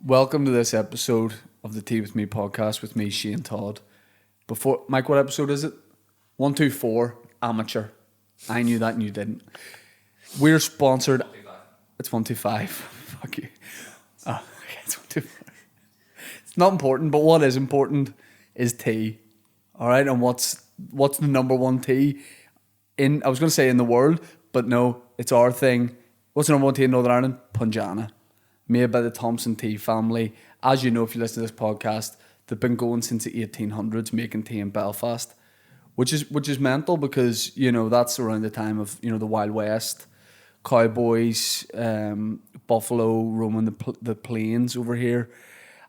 Welcome to this episode of the Tea With Me podcast with me, Shane Todd. Before, Mike, what episode is it? 124, amateur. I knew that and you didn't. We're sponsored. 125. It's 125. Fuck you. Oh, okay, it's 125. It's not important, but what is important is tea. All right, and what's the number one tea in? I was going to say in the world, but no, it's our thing. What's the number one tea in Northern Ireland? Punjana. Made by the Thompson tea family. As you know, if you listen to this podcast, they've been going since the 1800s making tea in Belfast, which is mental because, you know, that's around the time of, you know, the Wild West, cowboys, buffalo roaming the plains over here.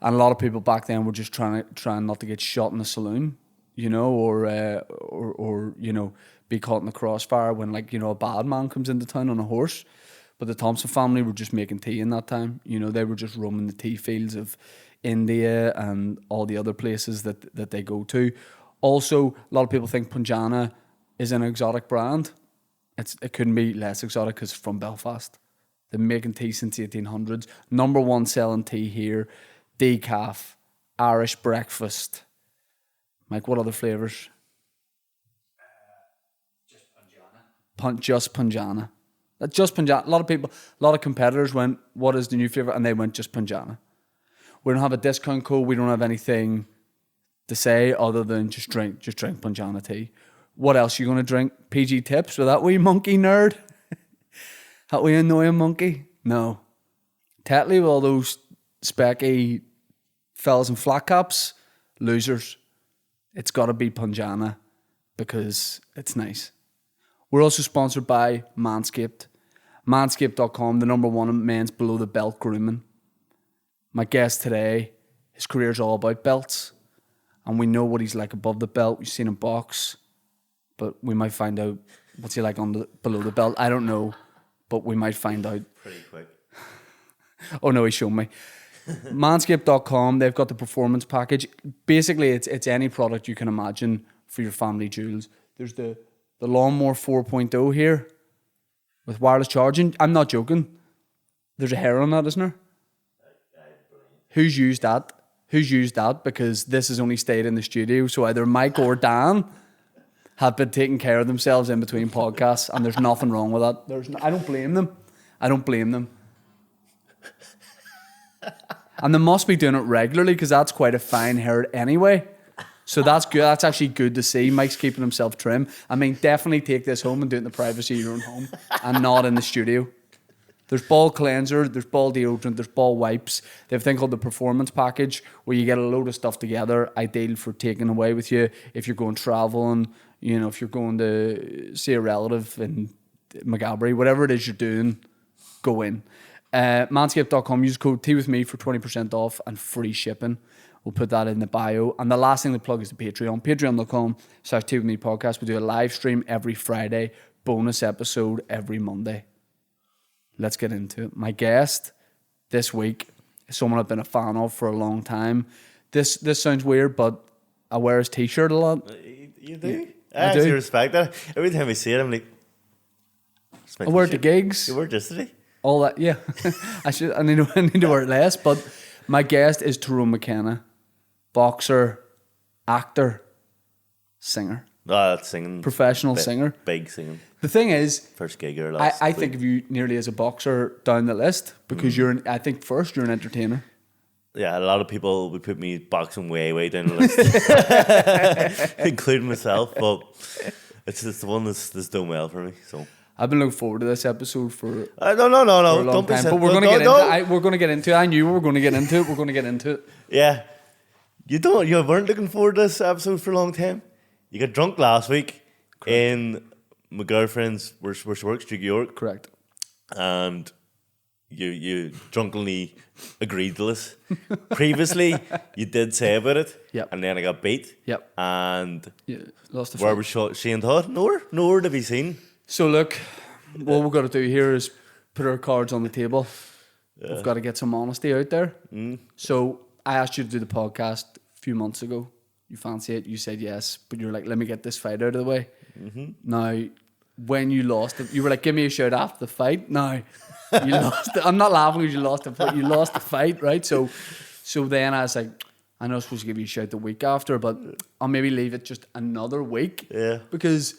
And a lot of people back then were just trying not to get shot in a saloon, you know, or you know, be caught in the crossfire when, like, you know, a bad man comes into town on a horse. But the Thompson family were just making tea in that time. You know, they were just roaming the tea fields of India and all the other places that they go to. Also, a lot of people think Punjana is an exotic brand. It couldn't be less exotic because it's from Belfast. They've been making tea since the 1800s. Number one selling tea here. Decaf, Irish breakfast. Mike, what other flavours? Just Punjana. Just Punjana. Just Punjana. A lot of competitors went, what is the new flavour? And they went just Punjana. We don't have a discount code. We don't have anything to say other than just drink Punjana tea. What else are you going to drink? PG tips with that wee monkey nerd? That wee annoying monkey? No. Tetley with all those specky fellas in flat caps? Losers. It's got to be Punjana because it's nice. We're also sponsored by Manscaped. Manscaped.com, the number one in men's below the belt grooming. My guest today, his career's all about belts. And we know what he's like above the belt. We've seen him box. But we might find out what's he like below the belt. I don't know. But we might find out. Pretty quick. Oh no, he showed me. Manscaped.com, they've got the performance package. Basically, it's any product you can imagine for your family jewels. There's the Lawnmower 4.0 here with wireless charging. I'm not joking. There's a hair on that, isn't there? Who's used that? Because this has only stayed in the studio. So either Mike or Dan have been taking care of themselves in between podcasts, and there's nothing wrong with that. I don't blame them. And they must be doing it regularly because that's quite a fine hair anyway. So that's good. That's actually good to see. Mike's keeping himself trim. I mean, definitely take this home and do it in the privacy of your own home and not in the studio. There's ball cleanser, there's ball deodorant, there's ball wipes. They have a thing called the performance package where you get a load of stuff together, ideal for taking away with you if you're going traveling, you know, if you're going to see a relative in McGabry, whatever it is you're doing, go in. Manscaped.com, use code teawithme for 20% off and free shipping. We'll put that in the bio. And the last thing to plug is the Patreon. Patreon.com/teawithmepodcast. We do a live stream every Friday, bonus episode every Monday. Let's get into it. My guest this week is someone I've been a fan of for a long time. This sounds weird, but I wear his t-shirt a lot. You do? I actually do. respect that. Every time I see it, I'm like, I wear it to gigs. You wore it yesterday? All that, yeah. I need to wear it less. But my guest is Tyrone McKenna, boxer, actor, singer. Oh, that's singing. Professional singer. Big singing. The thing is, First gig or last I think of you nearly as a boxer down the list because I think first you're an entertainer. Yeah, a lot of people would put me boxing way down the list, including myself. But it's the one that's done well for me. So I've been looking forward to this episode for no. for a long Don't be time. sad. But we're going to No, get no. into it. We're going to get into it. I knew we were going to get into it. We're going to get into it. Yeah, you weren't looking forward to this episode for a long time. You got drunk last week in my girlfriend's where she works, Duke York. Correct. And you drunkenly agreed to this. Previously, you did say about it. Yep. And then I got beat. Yep. And Yeah, lost the where fight. was Shane Todd? Nowhere to be seen. So look, what we've got to do here is put our cards on the table. We've got to get some honesty out there. So I asked you to do the podcast a few months ago. You fancy it? You said yes, but you're like, let me get this fight out of the way. Now, when you lost it, you were like, give me a shout after the fight. Now, You lost. I'm not laughing because you lost the fight. You lost the fight, right? So then I was like, I know I'm supposed to give you a shout the week after, but I'll maybe leave it just another week. Yeah. Because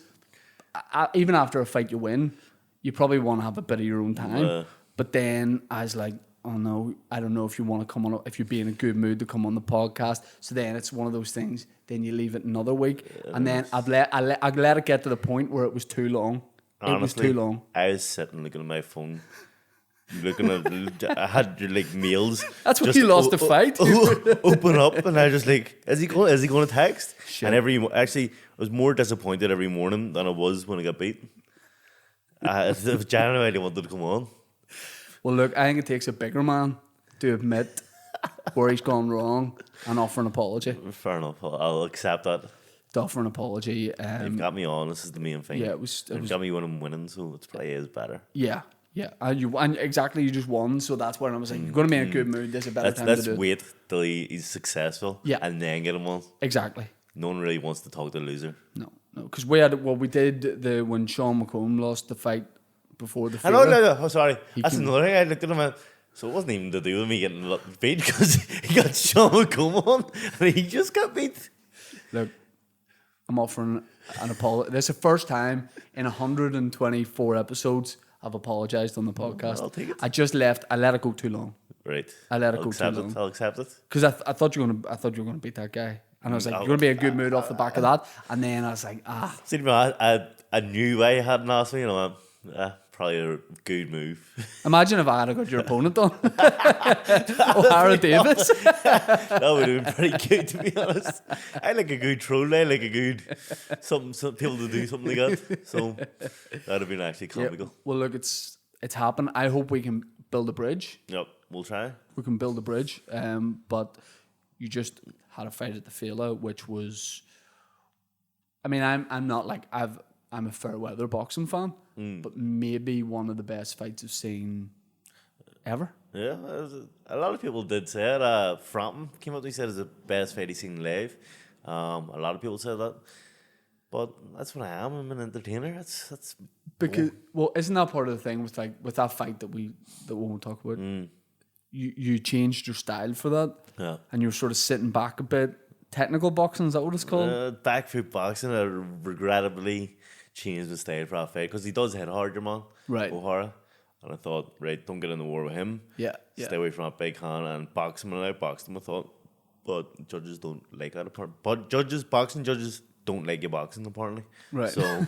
even after a fight you win, you probably want to have a bit of your own time. But then I was like, oh no, I don't know if you want to come on, if you'd be in a good mood to come on the podcast. So then it's one of those things. Then you leave it another week, and then I let it get to the point where it was too long. Honestly, it was too long. I was sitting looking at my phone, looking at. I had like mails. That's when you lost the fight. Open up, and I was just like, is he going to text? Shit. And actually, I was more disappointed every morning than I was when I got beat. If January wanted to come on. Well, look, I think it takes a bigger man to admit where he's gone wrong and offer an apology. Fair enough. I'll accept that. To offer an apology. You've got me on. This is the main thing. Yeah, it was. You've got me when I'm winning, so it probably is better. Yeah. And exactly, you just won, so that's where I was like, you're going to be in a good mood. There's a better time to do it. Let's wait till he's successful, and then get him on. Exactly. No one really wants to talk to the loser. No, because we did when Sean McComb lost the fight before the fight. No. Oh, sorry. That's another thing. I looked at him and so it wasn't even to do with me getting beat because he got Sean McComb on and he just got beat. Look, I'm offering an apology. This is the first time in 124 episodes I've apologised on the podcast. I'll take it. I let it go too long. Right. I let it go too long. I'll accept it. Because I thought you were gonna beat that guy. And I was like, you're going to be in a good mood off the back of that. And then I was like, See, I knew why you hadn't asked me, probably a good move. Imagine if I had got your opponent on. O'Hara Davis. That would have been pretty good, to be honest. I like a good troll. I like a good some people to do something like that. So that would have been actually comical. Yeah. Well, look, it's happened. I hope we can build a bridge. Yep, we'll try. We can build a bridge. But you just had a fight at the Fela, which was. I mean, I'm not like I'm a fair weather boxing fan, but maybe one of the best fights I've seen ever. Yeah, a lot of people did say it. Frampton came up and said it's the best fight he's seen live. A lot of people said that, but that's what I am. I'm an entertainer. That's because isn't that part of the thing with that fight that we won't talk about? You changed your style for that, and you're sort of sitting back a bit. Technical boxing, is that what it's called? Back foot boxing. I regrettably changed the style for that fight because he does hit hard, your man, right? O'Hara, and I thought, right, don't get in the war with him. Yeah. Stay away from that big hand and box him, and I boxed him. I thought, but judges don't like that. But boxing judges don't like you boxing apparently. Right. So,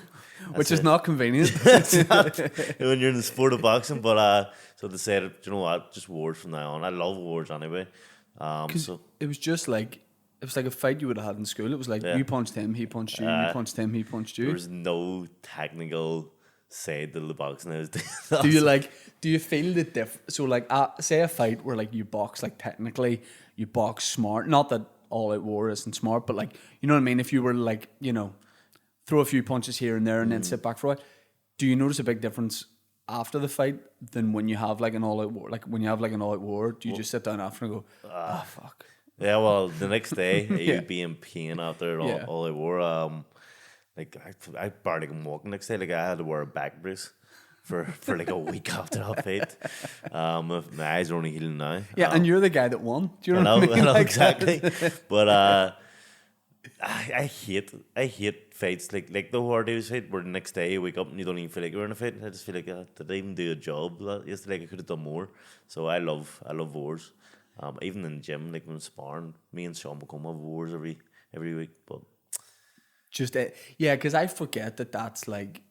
which is not convenient. It's not when you're in the sport of boxing. But so they said, you know what, just wars from now on. I love wars anyway. So it was just like. It was like a fight you would have had in school. It was like you punched him, he punched you, you punched him, he punched you. There was no technical side to the boxing. Do you feel the difference? So like, say a fight where like you box like technically, you box smart. Not that all out war isn't smart, but like you know what I mean. If you were like throw a few punches here and there and then sit back for a while, do you notice a big difference after the fight than when you have like an all out war? Like when you have like an all out war, do you just sit down after and go, fuck? Yeah, well, the next day you'd be in pain after all I wore. Like I barely can walk the next day. Like I had to wear a back brace for like a week after that fight. My eyes are only healing now. Yeah, and you're the guy that won. Do you know what I mean? I know exactly. But I hate fights like the O'Hara Davis fight where the next day you wake up and you don't even feel like you're in a fight. I just feel like did I even do a job yesterday? I could have done more. So I love wars. Even in the gym, like when sparring, me and Sean McComb have wars every week. But just because I forget that's like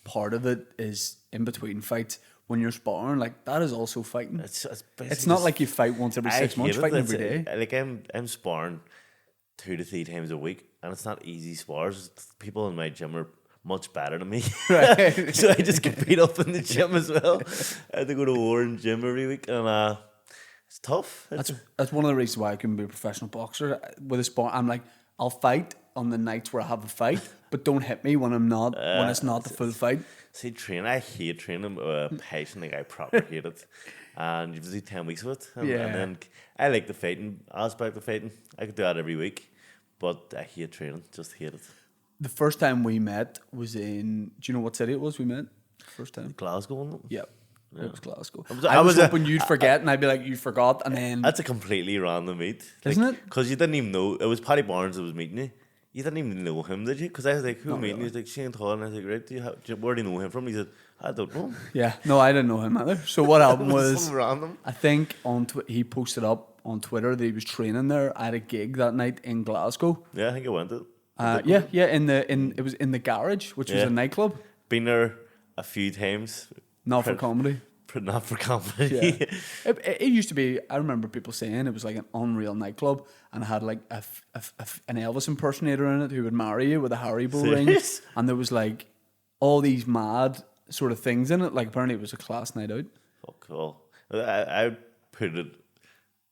part of it is in between fights when you're sparring. Like that is also fighting. It's not like you fight once every 6 months, fighting every day. Like I'm sparring 2 to 3 times a week, and it's not easy spars. People in my gym are much better than me, right? So I just get beat up in the gym as well. I have to go to war in gym every week, and it's tough. That's one of the reasons why I couldn't be a professional boxer. With a sport, I'm like, I'll fight on the nights where I have a fight, but don't hit me when I'm not when it's not the full fight. See, I hate training passion. Like I proper hate it, and you have to do 10 weeks of it. And then I like the fighting aspect of fighting. I could do that every week, but I hate training. Just hate it. The first time we met was in. Do you know what city it was? We met first time. Glasgow, wasn't it? Yeah. It was Glasgow. I I was was hoping you'd forget, and I'd be like, you forgot, and then That's a completely random meet. Isn't it? Because you didn't even know. It was Paddy Barnes that was meeting you. You didn't even know him, did you? Because I was like, who Not meeting you? really. He's like, Shane Todd. And I was like, right, where do you know him from? He said, I don't know. yeah, no, I didn't know him either. So what happened It was was, so random. I think he posted up on Twitter that he was training there at a gig that night in Glasgow. Yeah, I think I went to it. It was in the Garage, which was Yeah. a nightclub, Been there a few times. not for comedy. Not for comedy. Yeah. It used to be, I remember people saying it was like an unreal nightclub and it had like an Elvis impersonator in it who would marry you with a Haribo ring. Serious? And there was like all these mad sort of things in it. Like apparently it was a class night out. Fuck all. I put it,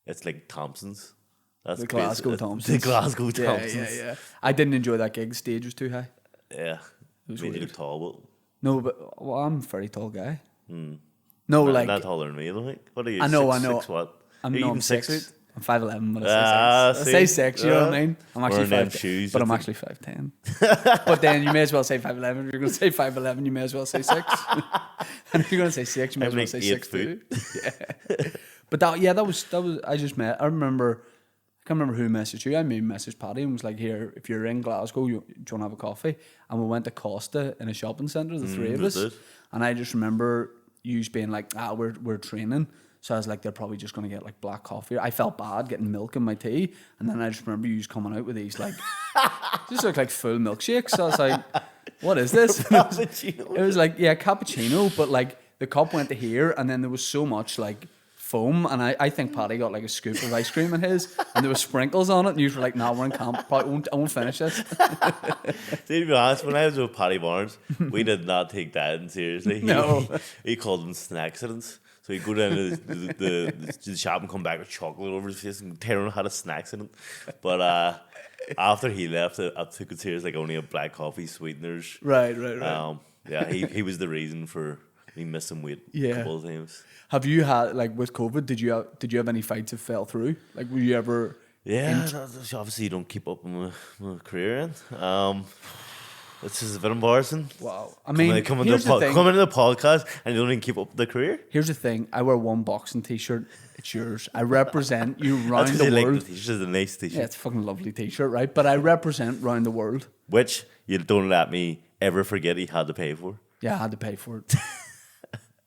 it's like Thompson's. That's The Glasgow basically- Thompsons. The Glasgow Thompsons. Yeah. I didn't enjoy that gig. The stage was too high. Yeah. was Made you weird. look tall, No, but well, I'm a very tall guy. but No, not, like not taller than me, I don't think. What are you? I know, six, I know. Six what? I'm Are you not even 6'8". I'm 5'11", but I say 6. I see? say 6, you know what I mean? I'm actually Wearing them 5'10", shoes, but I'm that's actually 5'10". But then you may as well say 5'11". If you're going to say 5'11", you may as well say 6. And if you're going to say 6, you may as I'm well like say 8 6'2". Yeah. But that was I just met. I can't remember who messaged you. I maybe messaged Paddy and was like, here, if you're in Glasgow, do you want to have a coffee? And we went to Costa in a shopping centre, the three of we us. did. And I just remember you being like, we're training. So I was like, they're probably just going to get like black coffee. I felt bad getting milk in my tea. And then I just remember you coming out with these like, just look like full milkshakes. So I was like, what is this? Cappuccino. It was like, yeah, cappuccino, but like the cup went to here and then there was so much like foam, and I think Paddy got like a scoop of ice cream in his, and there was sprinkles on it, and you were like, nah, we're in camp, I won't finish this. See, to be honest, when I was with Paddy Barnes, we did not take that seriously. No. He called them snack accidents. So he'd go down to the shop and come back with chocolate over his face, and Tyrone had a snack accident. But after he left, I took it serious, like only a black coffee, sweeteners. Right. Yeah, he was the reason for me missing weight a Yeah. couple of times. Have you had, like with COVID, did you have any fights that fell through? Like were you ever... Yeah, obviously you don't keep up with my career. This is a bit embarrassing. Wow. I mean, Coming here's the thing. into the podcast and you don't even keep up with the career. Here's the thing. I wear one boxing t-shirt. It's yours. I represent you round That's the because world. like the t-shirt, a nice t-shirt. Yeah, it's a fucking lovely t-shirt, right? But I represent round the world. Which you don't let me ever forget he had to pay for. Yeah, I had to pay for it.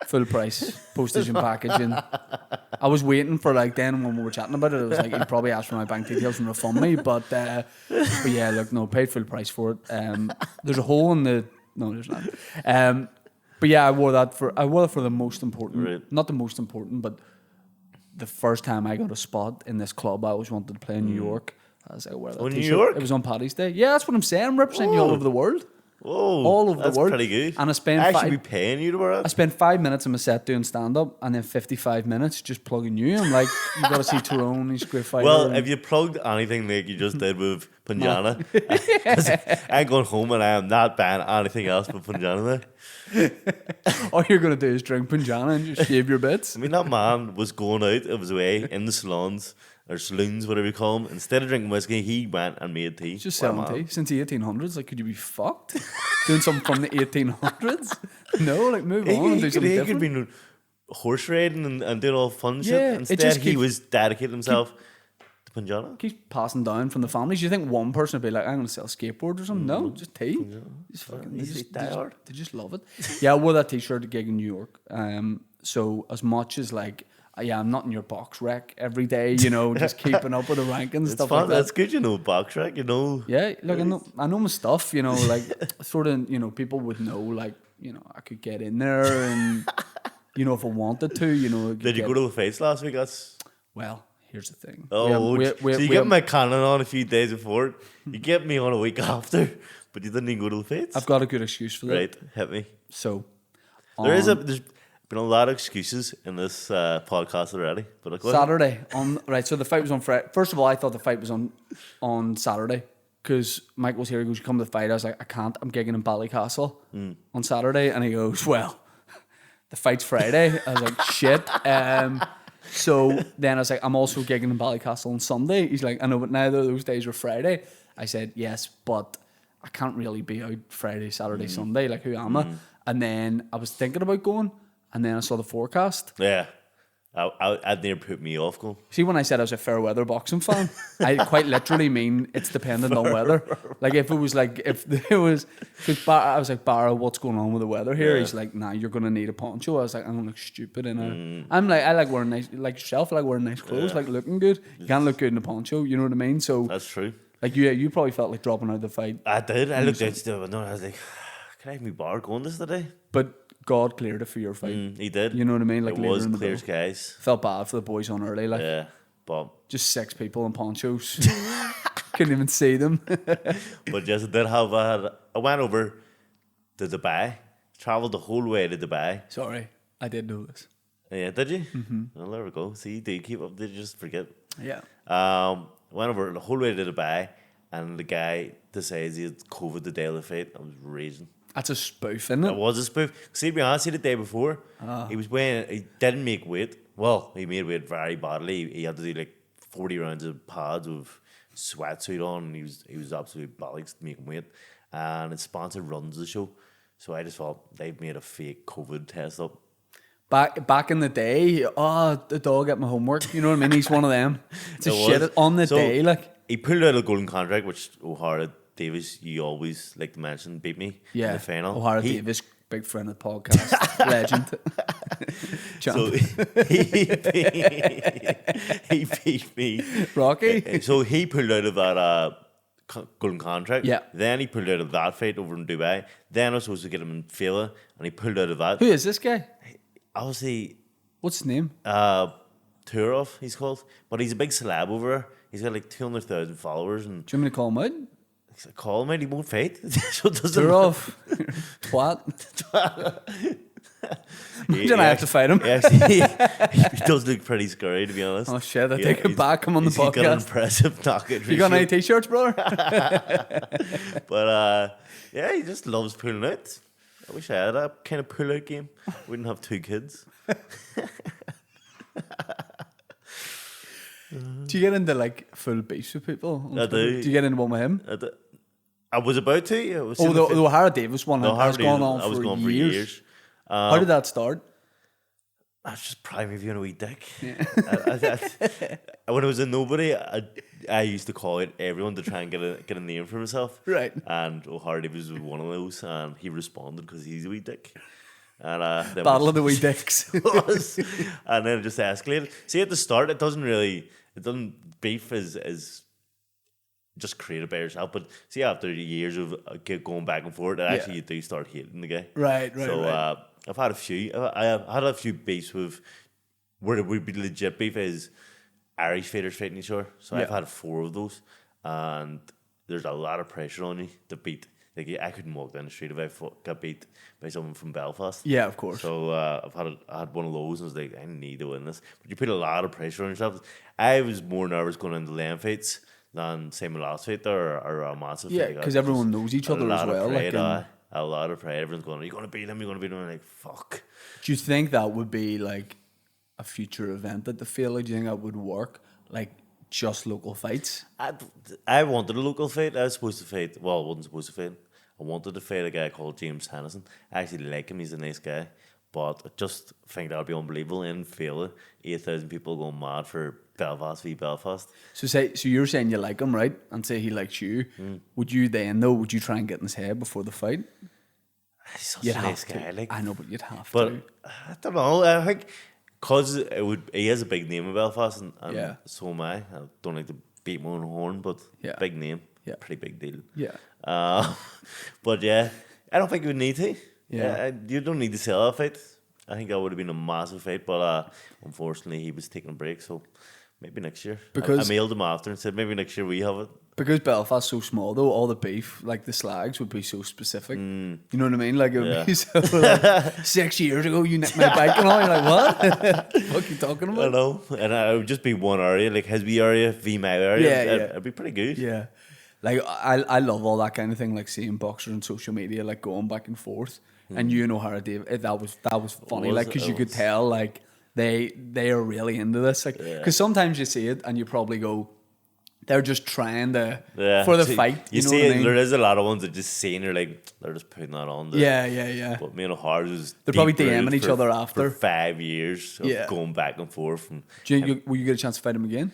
Full price, postage and packaging. I was waiting for like then when we were chatting about it, it was like he'd probably ask for my bank details and refund me, but yeah, look, no, paid full price for it. There's a hole in the there's not. But yeah, I wore that for the most important, Right. not the most important, but the first time I got a spot in this club I always wanted to play in New York. I was like, I wear that New t-shirt. York? It was on Paddy's Day. Yeah, that's what I'm saying. I'm representing you all over the world. Whoa, All over the that's world. pretty good. And I spent I should five- be paying you to wear I it. spent 5 minutes in my set doing stand up and then 55 minutes just plugging you. I'm like, you got to see Tyrone, he's a great fighter. Well, and- if you plugged anything like you just did with Punjana, 'cause I'm going home and I am not banning anything else but Punjana now. all you're going to do is drink Punjana and just shave your bits. I mean, that man was going out of his way in the salons or saloons, whatever you call them. Instead of drinking whiskey, he went and made tea. He's just What a selling man. tea since the 1800s. Like, could you be fucked? Doing something from the 1800s? No, like, move on and do something He different. could be horse riding and doing all fun shit. Yeah, it Instead, just he keeps- was dedicating himself to Punjana. Keeps passing down from the families. You think one person would be like, I'm going to sell skateboards or something? No, just tea. Just fucking, He's diehard. they just love it. Yeah, I wore that t-shirt at a gig in New York. So as much as like, yeah, I'm not in your box rec every day, you know, just keeping up with the rankings, It's stuff fun. like that. That's good, you know, box track, you know. Yeah, look, I know my stuff, you know, like sort of, you know, people would know, like, you know, I could get in there and, you know, if I wanted to, you know. I could Did you get- go to the fights last week? That's Well, here's the thing. so you we get my cannon on a few days before. You get me on a week after, but you didn't even go to the fights. I've got a good excuse for that. Right, hit me. So, There's been a lot of excuses in this podcast already, but go ahead. Saturday right. So the fight was on Friday. First of all, I thought the fight was on Saturday because Mike was here. He goes, "You come to the fight." I was like, "I can't. I'm gigging in Ballycastle on Saturday." And he goes, "Well, the fight's Friday." I was like, "Shit." So then I was like, "I'm also gigging in Ballycastle on Sunday." He's like, "I know, but neither of those days are Friday." I said, "Yes, but I can't really be out Friday, Saturday, Sunday. Like, who am I?" And then I was thinking about going. and then I saw the forecast. Yeah. I'd near put me off going. See, when I said I was a fair weather boxing fan, I quite literally mean it's dependent on weather. Like if it was because I was like, Barra, what's going on with the weather here? Yeah. He's like, nah, you're gonna need a poncho. I was like, I'm gonna look stupid in I'm like, I like wearing nice, like yourself, I like wearing nice clothes, like looking good. You can't look good in a poncho, you know what I mean? So That's true. like you probably felt like dropping out of the fight, I did. I looked out the window and I was like, can I have my bar going this today? but God cleared it for your fight. He did. You know what I mean? Like it later was in the clear bill. skies. Felt bad for the boys on early, like Yeah, but just 6 people in ponchos. Couldn't even see them. but yes, I did have. I went over to Dubai. Travelled the whole way to Dubai. Sorry, I did know this. Yeah, did you? Mm-hmm. Well, there we go. See, you do keep up. Did you just forget? Yeah. Went over the whole way to Dubai, and the guy decides he had COVID the day of the fight. I was raging. That's a spoof, isn't it? It was a spoof. See, to be honest, the day before, he was weighing. He didn't make weight. Well, he made weight very badly. He had to do like 40 rounds of pads with sweatsuit on, and he was absolutely bollocks making weight. And his sponsor runs the show, so I just thought they've made a fake COVID test up. Back in the day, the dog at my homework. You know what I mean? He's one of them. It's a It shit was. on the So, day, like. He pulled out a golden contract, which O'Hara Davis, you always like to mention, beat me in the final. O'Hara Davis, big friend of the podcast, legend. So he beat me. Rocky. So he pulled out of that golden contract. Yeah. Then he pulled out of that fight over in Dubai. Then I was supposed to get him in Fela, and he pulled out of that. Who is this guy? Obviously, What's his name? Turov, he's called. But he's a big celeb over there. He's got like 200,000 followers. And Do you want me to call him out? call him out, he won't fight. So it doesn't Durov. Twat. Imagine I have to fight him. He does look pretty scary, to be honest. Oh shit, I take it back. I'm on the He's got an podcast. impressive knockout You got ratio. any t-shirts, brother? But yeah, he just loves pulling out. I wish I had that kind of pull out game. Wouldn't have 2 kids. Do you get into like full beefs with people? I do. Do you get into one with him? I was about to. I was Oh, the O'Hara Davis one No, has gone on I was for going years. for years. How did that start? I was just probably reviewing a wee dick. When I was a nobody, I used to call it everyone to try and get a name for myself. Right. And O'Hara Davis was one of those, and he responded because he's a wee dick. And then Battle of the Wee Dicks. was, and then it just escalated. See, at the start, it doesn't beef is just created by yourself. But see, after years of going back and forth, actually you do start hating the guy. Right. So I've had a few. I had a few beefs with where it would be legit beef is Irish fighters fighting each other. So I've had 4 of those, and there's a lot of pressure on you to beat. Like I couldn't walk down the street if I got beat by someone from Belfast. Yeah, of course. So I had one of those, and I was like, I need to win this. But you put a lot of pressure on yourself. I was more nervous going into land fights than say my last fight or a massive fight. Yeah, because everyone knows each other as well. Pride, like, a lot of pride. Everyone's going, "Are you going to beat him? You're going to beat him?" I'm like, fuck. do you think that would be like a future event at the field? Like, do you think that would work? Like just local fights? I wanted a local fight. I was supposed to fight. Well, I wasn't supposed to fight. I wanted to fight a guy called James Hennison. I actually like him. He's a nice guy. But I just think that would be unbelievable. In Fela, 8,000 people going mad for Belfast v Belfast. So you're saying you like him, right? And say he likes you. Would you try and get in his head before the fight? He's such You'd a have nice to. guy. Like, I know, but you'd have but to. I don't know. I think because he has a big name in Belfast, and Yeah. so am I. I don't like to beat my own horn, but Yeah. big name, Yeah. pretty big deal. Yeah. But yeah, I don't think you would need to. Yeah. You don't need to sell that fight. I think that would have been a massive fight, but unfortunately he was taking a break, so maybe next year. Because- I mailed him after and said maybe next year we have it. Because Belfast's so small, though, all the beef, like the slags, would be so specific. You know what I mean? Like, it would be so, like, 6 years ago, you nicked my bike and all. You're like, what? What are you talking I about? know, and it would just be one area, like his wee area, v my area. Yeah, yeah. It'd be pretty good. Yeah. Like, I love all that kind of thing, like seeing boxers on social media, like going back and forth. And you know, O'Hara Davis, that was funny, was, like, because it you could was. tell, like, they are really into this. Like, because sometimes you see it and you probably go, They're just trying to for the fight. You know see, what I mean? there is a lot of ones that just saying they're just putting that on. Yeah. But me and O'Hara was They're probably deep DMing rooted each other after. for 5 years of going back and forth. And Will you get a chance to fight him again?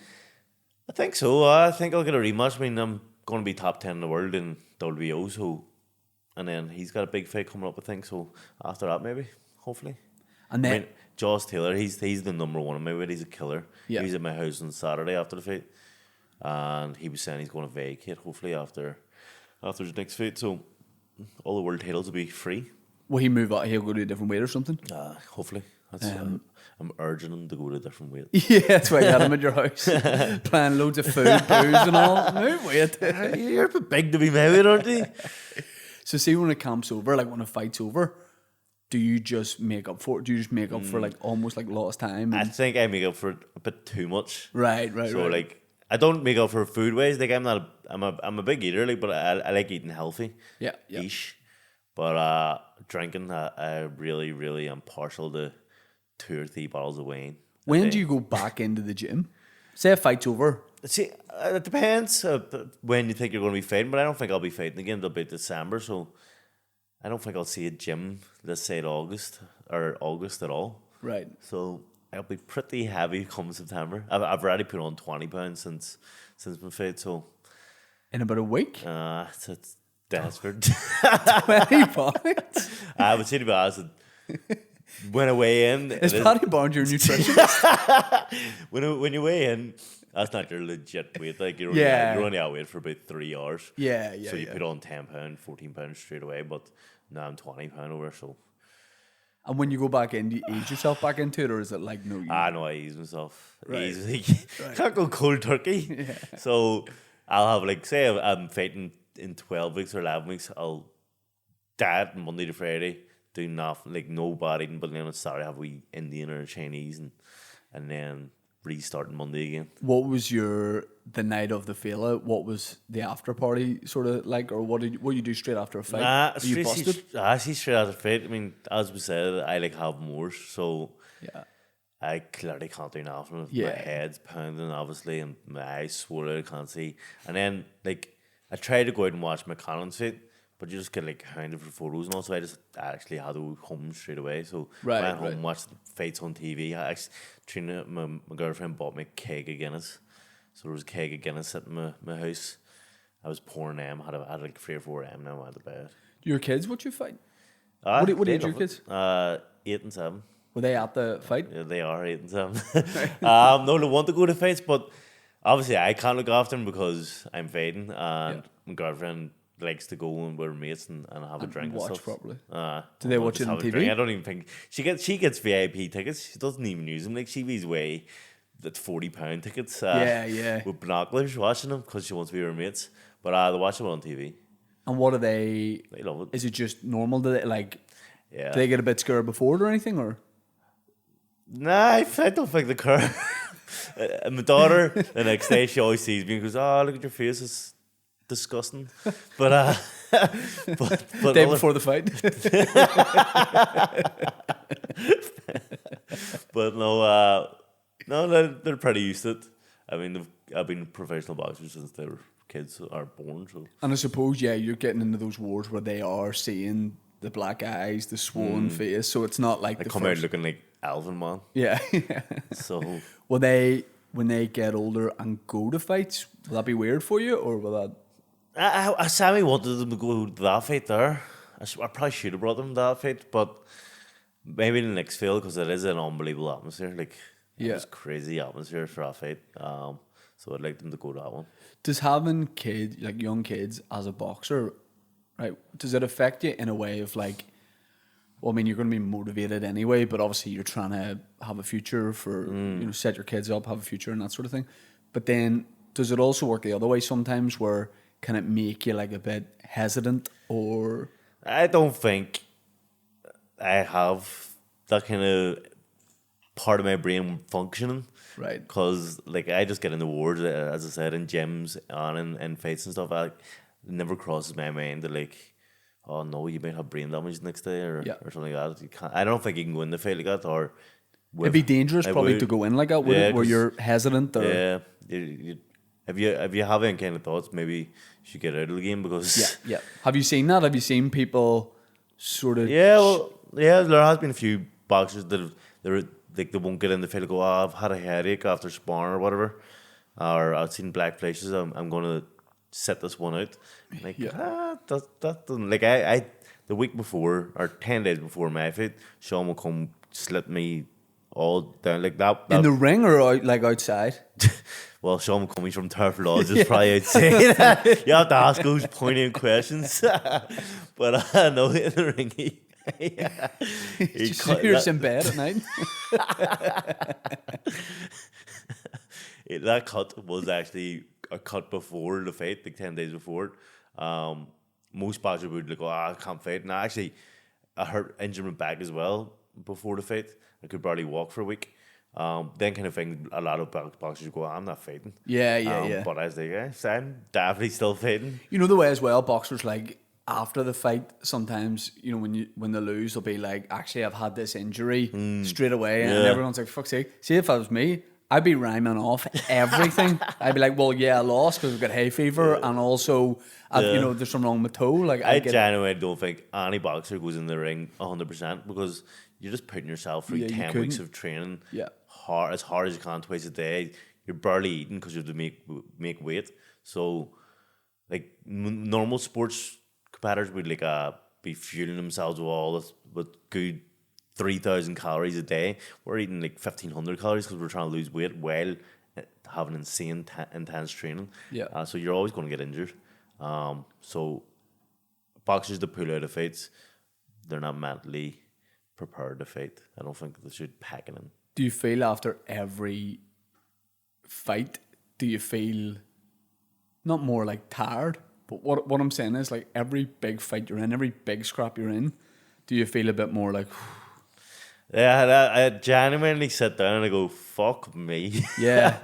I think so. I think I'll get a rematch. I mean, I'm going to be top 10 in the world in WBO, so, and then he's got a big fight coming up, I think. So after that, maybe, hopefully. And then, I mean, Josh Taylor, he's the number one in my weight. He's a killer. Yeah. He was at my house on Saturday after the fight, and he was saying he's going to vacate hopefully after his next fight. So all the world titles will be free. will he move out? He'll go to a different weight or something? Hopefully. I'm urging him to go to a different weight. Yeah, that's why you had him at your house. Planning loads of food, booze and all. Move weight. You're a bit big to be my weight, aren't you? So see when it camp's over, like when a fight's over, do you just make up for it? Do you just make up for like almost like lost time? I think I make up for it a bit too much. Right. So like I don't make up for food ways. Like I'm a big eater, like, but I like eating healthy. Yeah. Ish. But drinking, I really, really am partial to 2 or 3 bottles of wine. When do you go back into the gym? Say a fight's over. See, it depends when you think you're going to be fighting, but I don't think I'll be fighting again until about December, so I don't think I'll see a gym, let's say in August at all. Right. So I'll be pretty heavy come September. I've already put on 20 pounds since my fight, so In about a week? it's desperate. 20 pounds? I would say to be honest, when I weigh in, Is Paddy Barnes your nutritionist? when you weigh in, that's not your legit weight. Like you're only out weight for about 3 hours. Yeah. So you put on 10 pounds, 14 pounds straight away. But now I'm 20 pounds over. So And when you go back in, do you ease yourself back into it, or is it like no? no, I ease myself. Right. Can't go cold turkey. Yeah. So I'll have like say I'm fighting in 12 weeks or 11 weeks. I'll diet Monday to Friday. Do nothing, like no body eating, but then on Saturday have we Indian or Chinese and then restarting Monday again. What was the night of the fella? What was the after party sort of like, or what you do straight after a fight? Are you busted? Straight after a fight. I mean, as we said, I like have more, so Yeah. I clearly can't do nothing. Yeah. My head's pounding, obviously, and my eyes swollen, I can't see. And then, like, I tried to go out and watch my Collins fight, but you just get like hounded for photos and all, so I just actually had to go home straight away. So I went home, watched the fights on TV. I actually, Trina, my girlfriend bought me a keg of Guinness. So there was a keg of Guinness sitting in my house. I was pouring them, I had like 3 or 4 M, now I went to bed. Your kids, what you fight? What age are your kids? 8 and 7. Were they at the fight? Yeah, they are 8 and 7. No, they want to go to fights, but obviously I can't look after them because I'm fighting, and my girlfriend likes to go and we're mates and have a drink and watch stuff. properly. Do they watch it on TV? I don't even think she gets VIP tickets. She doesn't even use them. Like she was away at £40 tickets. With binoculars watching them because she wants to be with her mates. But they watch them on TV. And what are they? They love it. Is it just normal? Do they like? Yeah. Do they get a bit scared before it or anything, or? Nah, I don't think the car. And my daughter, the next day, she always sees me and goes, "Oh, look at your face, it's disgusting." But but Day before the fight. But no, they're pretty used to it. I mean, I've been professional boxers since they were kids are born. So, and I suppose you're getting into those wars where they are seeing the black eyes, the swollen face, so it's not like they the come out looking like Alvin Man. Yeah. So will they, when they get older and go to fights, will that be weird for you, or will that? Sammy wanted them to go to that fight there. I probably should have brought them to that fight, but maybe in the next field because it is an unbelievable atmosphere. Like, it's crazy atmosphere for that fight. So I'd like them to go to that one. Does having kids, like young kids, as a boxer, right? Does it affect you in a way of like? Well, I mean, you're going to be motivated anyway, but obviously you're trying to have a future for set your kids up, have a future, and that sort of thing. But then, does it also work the other way sometimes, where can it make you like a bit hesitant, or? I don't think I have that kind of part of my brain functioning. Right. Because, like, I just get into wars, as I said, in gyms and fights and stuff. It never crosses my mind that, like, oh, no, you might have brain damage the next day or something like that. You can't, I don't think you can go in the fight like that. Or it'd be dangerous probably to go in like that, where you're hesitant. Or... Yeah. If you have any kind of thoughts, maybe you should get out of the game because Yeah. Have you seen that? Have you seen people sort of? yeah, there has been a few boxers that they're like they won't get in the field. Go, I've had a headache after sparring or whatever, or I've seen black flashes. I'm gonna set this one out. Like that doesn't like I the week before or 10 days before my fight, Sean will come slit me all down like that. In the ring or outside? Well, Sean McCummey's from Turf Lodge is probably outside. You have to ask those poignant questions. But no, in the ring, he You're in bed at night. That cut was actually a cut before the fight, like 10 days before. Most boxers would like, I can't fight. And actually, I injured my back as well before the fight. I could barely walk for a week. Then kind of thing, a lot of boxers go, I'm not fighting. Yeah. But I was like, I'm definitely still fighting. You know the way as well, boxers like after the fight, sometimes, you know, when they lose, they'll be like, actually, I've had this injury straight away. And everyone's like, fuck's sake. See, if that was me, I'd be rhyming off everything. I'd be like, well, yeah, I lost because I've got hay fever. And also, you know, there's something wrong with my toe. Like, I genuinely don't think any boxer goes in the ring 100% because you're just putting yourself through 10 weeks of training as hard as you can twice a day. You're barely eating because you have to make weight. So, like, normal sports competitors would like be fueling themselves with good 3,000 calories a day. We're eating like 1,500 calories because we're trying to lose weight while having insane intense training. So you're always going to get injured. So boxers that pull out of fights, they're not mentally prepared to fight. I don't think they should pack it in. Do you feel after every fight, do you feel not more like tired? But what I'm saying is, like, every big fight you're in, every big scrap you're in, do you feel a bit more like... Yeah, I genuinely sit down and I go, fuck me. Yeah.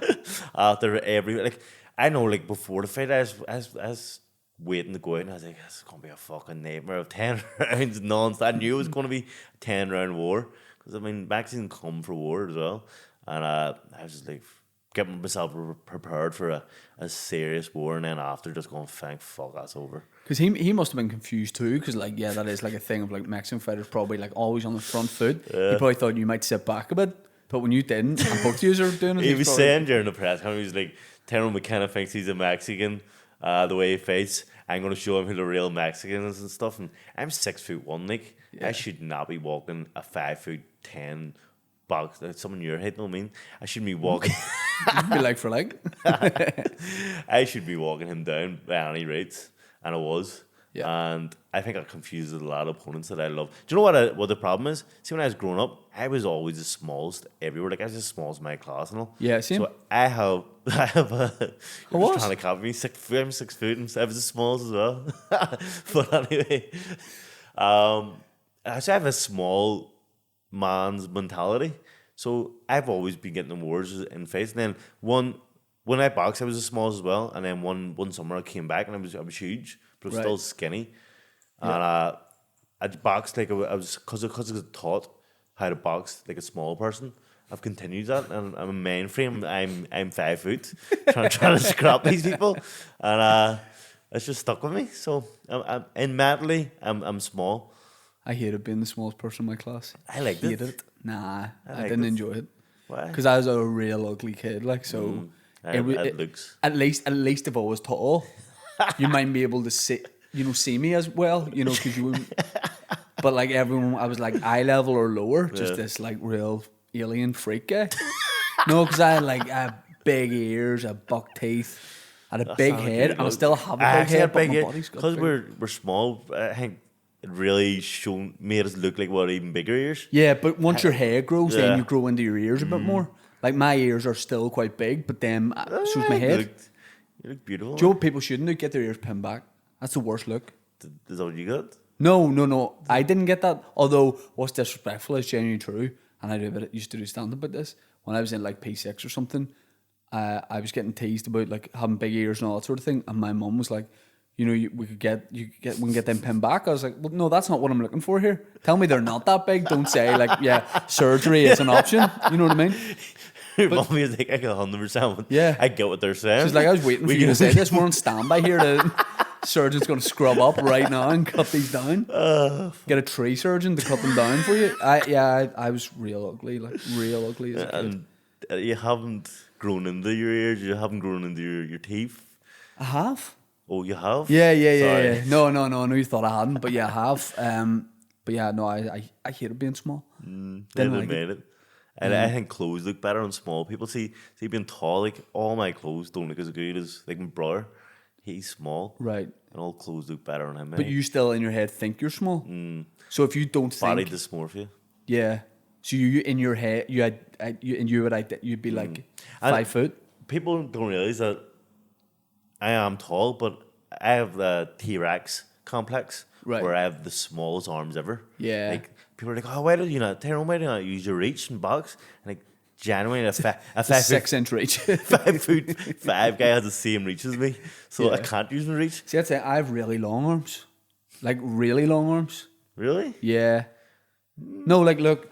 After every... Like, I know, like, before the fight, I was waiting to go out and I was like, this is going to be a fucking nightmare of 10 rounds non-stop. I knew it was going to be a 10-round war. Because, I mean, Mexican come for war as well. And I was just like... getting myself prepared for a serious war, and then after just going, thank fuck that's over. Because he must have been confused too, because like, yeah, that is like a thing of like Mexican fighters probably like always on the front foot. He probably thought you might sit back a bit, but when you didn't, and both of you are doing it. He was saying during the press conference, he was like, Tyrone McKenna thinks he's a Mexican, the way he fights. I'm going to show him who the real Mexican is and stuff. And I'm 6'1", like, I should not be walking a 5'10" box. Someone your height, know what I mean? I shouldn't be walking. Be like for like. I should be walking him down by any rates, and I was. Yeah. And I think I confused a lot of opponents that I love. Do you know what the problem is? See, when I was growing up, I was always the smallest everywhere. Like, I was the smallest in my class and all. Yeah, same. So I have a... You're just trying to copy me. I'm 6 foot, and I was the smallest as well. But anyway, so I have a small man's mentality. So I've always been getting awards in fights. And then when I boxed, I was the smallest as well. And then one summer I came back and I was huge, but I was still skinny. Yeah. And I boxed like I was because I was taught how to box like a small person. I've continued that, and I'm a mainframe. I'm 5 foot, trying to scrap these people, and it's just stuck with me. So I'm mentally I'm small. I hated being the smallest person in my class. I liked it. Nah, I didn't enjoy it. Why? Because I was a real ugly kid, like, so. It looks. At least if I was tall, you might be able to see me as well, because you wouldn't. But like everyone, I was like eye level or lower, just this like real alien freak guy. No, because I had big ears, I had buck teeth, I had a big head, and I still have a big head, but my body's got because we're small. I think it really made us look like what even bigger ears. Yeah, but once your hair grows, then you grow into your ears a bit more. Like my ears are still quite big, but then so's my head. You look beautiful. Do you know what people shouldn't do? Get their ears pinned back. That's the worst look. Is that what you got? No. I didn't get that. Although what's disrespectful is genuinely true, and I used to do stand up about this when I was in like P6 or something. I was getting teased about like having big ears and all that sort of thing, and my mum was like, we can get them pinned back. I was like, well, no, that's not what I'm looking for here. Tell me they're not that big. Don't say like, yeah, surgery is an option. You know what I mean? Your mommy is like, I can 100%. Yeah. I get what they're saying. She's like, I was waiting for you to say this. We're on standby here. Surgeon's going to scrub up right now and cut these down. Get a tree surgeon to cut them down for you. I was real ugly, like real ugly as a kid. And you haven't grown into your ears. You haven't grown into your teeth. I have. Oh, you have? Yeah. No, you thought I hadn't, but yeah, I have. But yeah, no, I hated being small. Didn't like it. And I think clothes look better on small people. See, being tall, like all my clothes don't look as good as like my brother. He's small, right? And all clothes look better on him. But you still in your head think you're small. So if you don't body think dysmorphia, yeah. So you in your head you'd be like 5 foot. People don't realize that I am tall, but I have the T-Rex complex, right, where I have the smallest arms ever. Yeah. Like people are like, oh, why do you not, Tyrone, why do you not use your reach and box? And like genuinely, a 6-inch reach. 5'5" guy has the same reach as me, so I can't use my reach. See, I'd say I have really long arms, like really long arms. Really? Yeah. No, like look.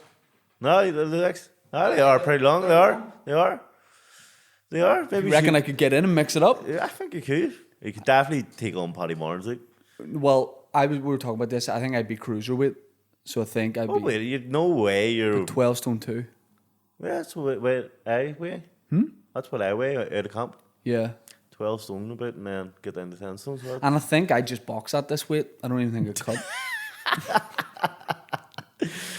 No, they are pretty long. They are. Maybe You reckon I could get in and mix it up? Yeah, I think you could. You could definitely take on Paddy Barnes. Like. Well, we were talking about this. I think I'd be cruiserweight, so I think I'd be. Wait, no way you're 12 stone 2. Yeah, that's what I weigh. That's what I weigh out of camp. Yeah. 12 stone about, and then get down to 10 stone. So and I think I just box at this weight. I don't even think I'd cut.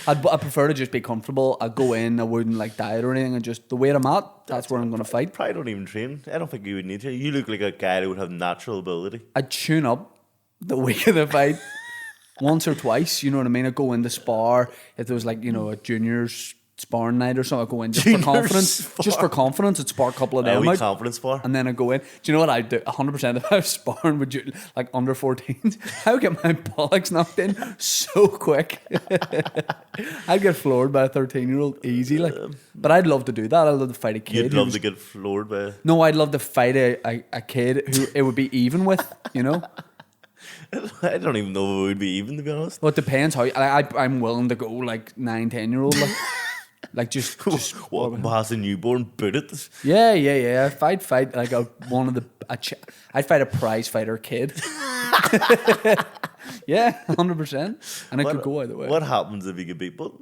I prefer to just be comfortable. I'd go in, I wouldn't like diet or anything, and just the weight I'm at, that's where I'm going to fight. Probably don't even train. I don't think you would need to. You look like a guy that would have natural ability. I'd tune up the week of the fight once or twice, you know what I mean? I'd go in the spar, if there was like, a juniors sparring night or something, I'd go in just for confidence. Spar. Just for confidence, I'd spar a couple of them out. Confidence spar. And then I'd go in. Do you know what I'd do? 100% if I was sparring with like under 14s, I would get my bollocks knocked in so quick. I'd get floored by a 13-year-old easy. But I'd love to do that. I'd love to fight a kid. You'd love to get floored by... No, I'd love to fight a kid who it would be even with, I don't even know if it would be even, to be honest. Well, it depends how... I'm willing to go like 9-10-year-old. Like just walking past a newborn, boot it. Yeah. If I'd fight like I'd fight a prize fighter kid. Yeah, 100%, and it could go either way. What happens if you get beat? But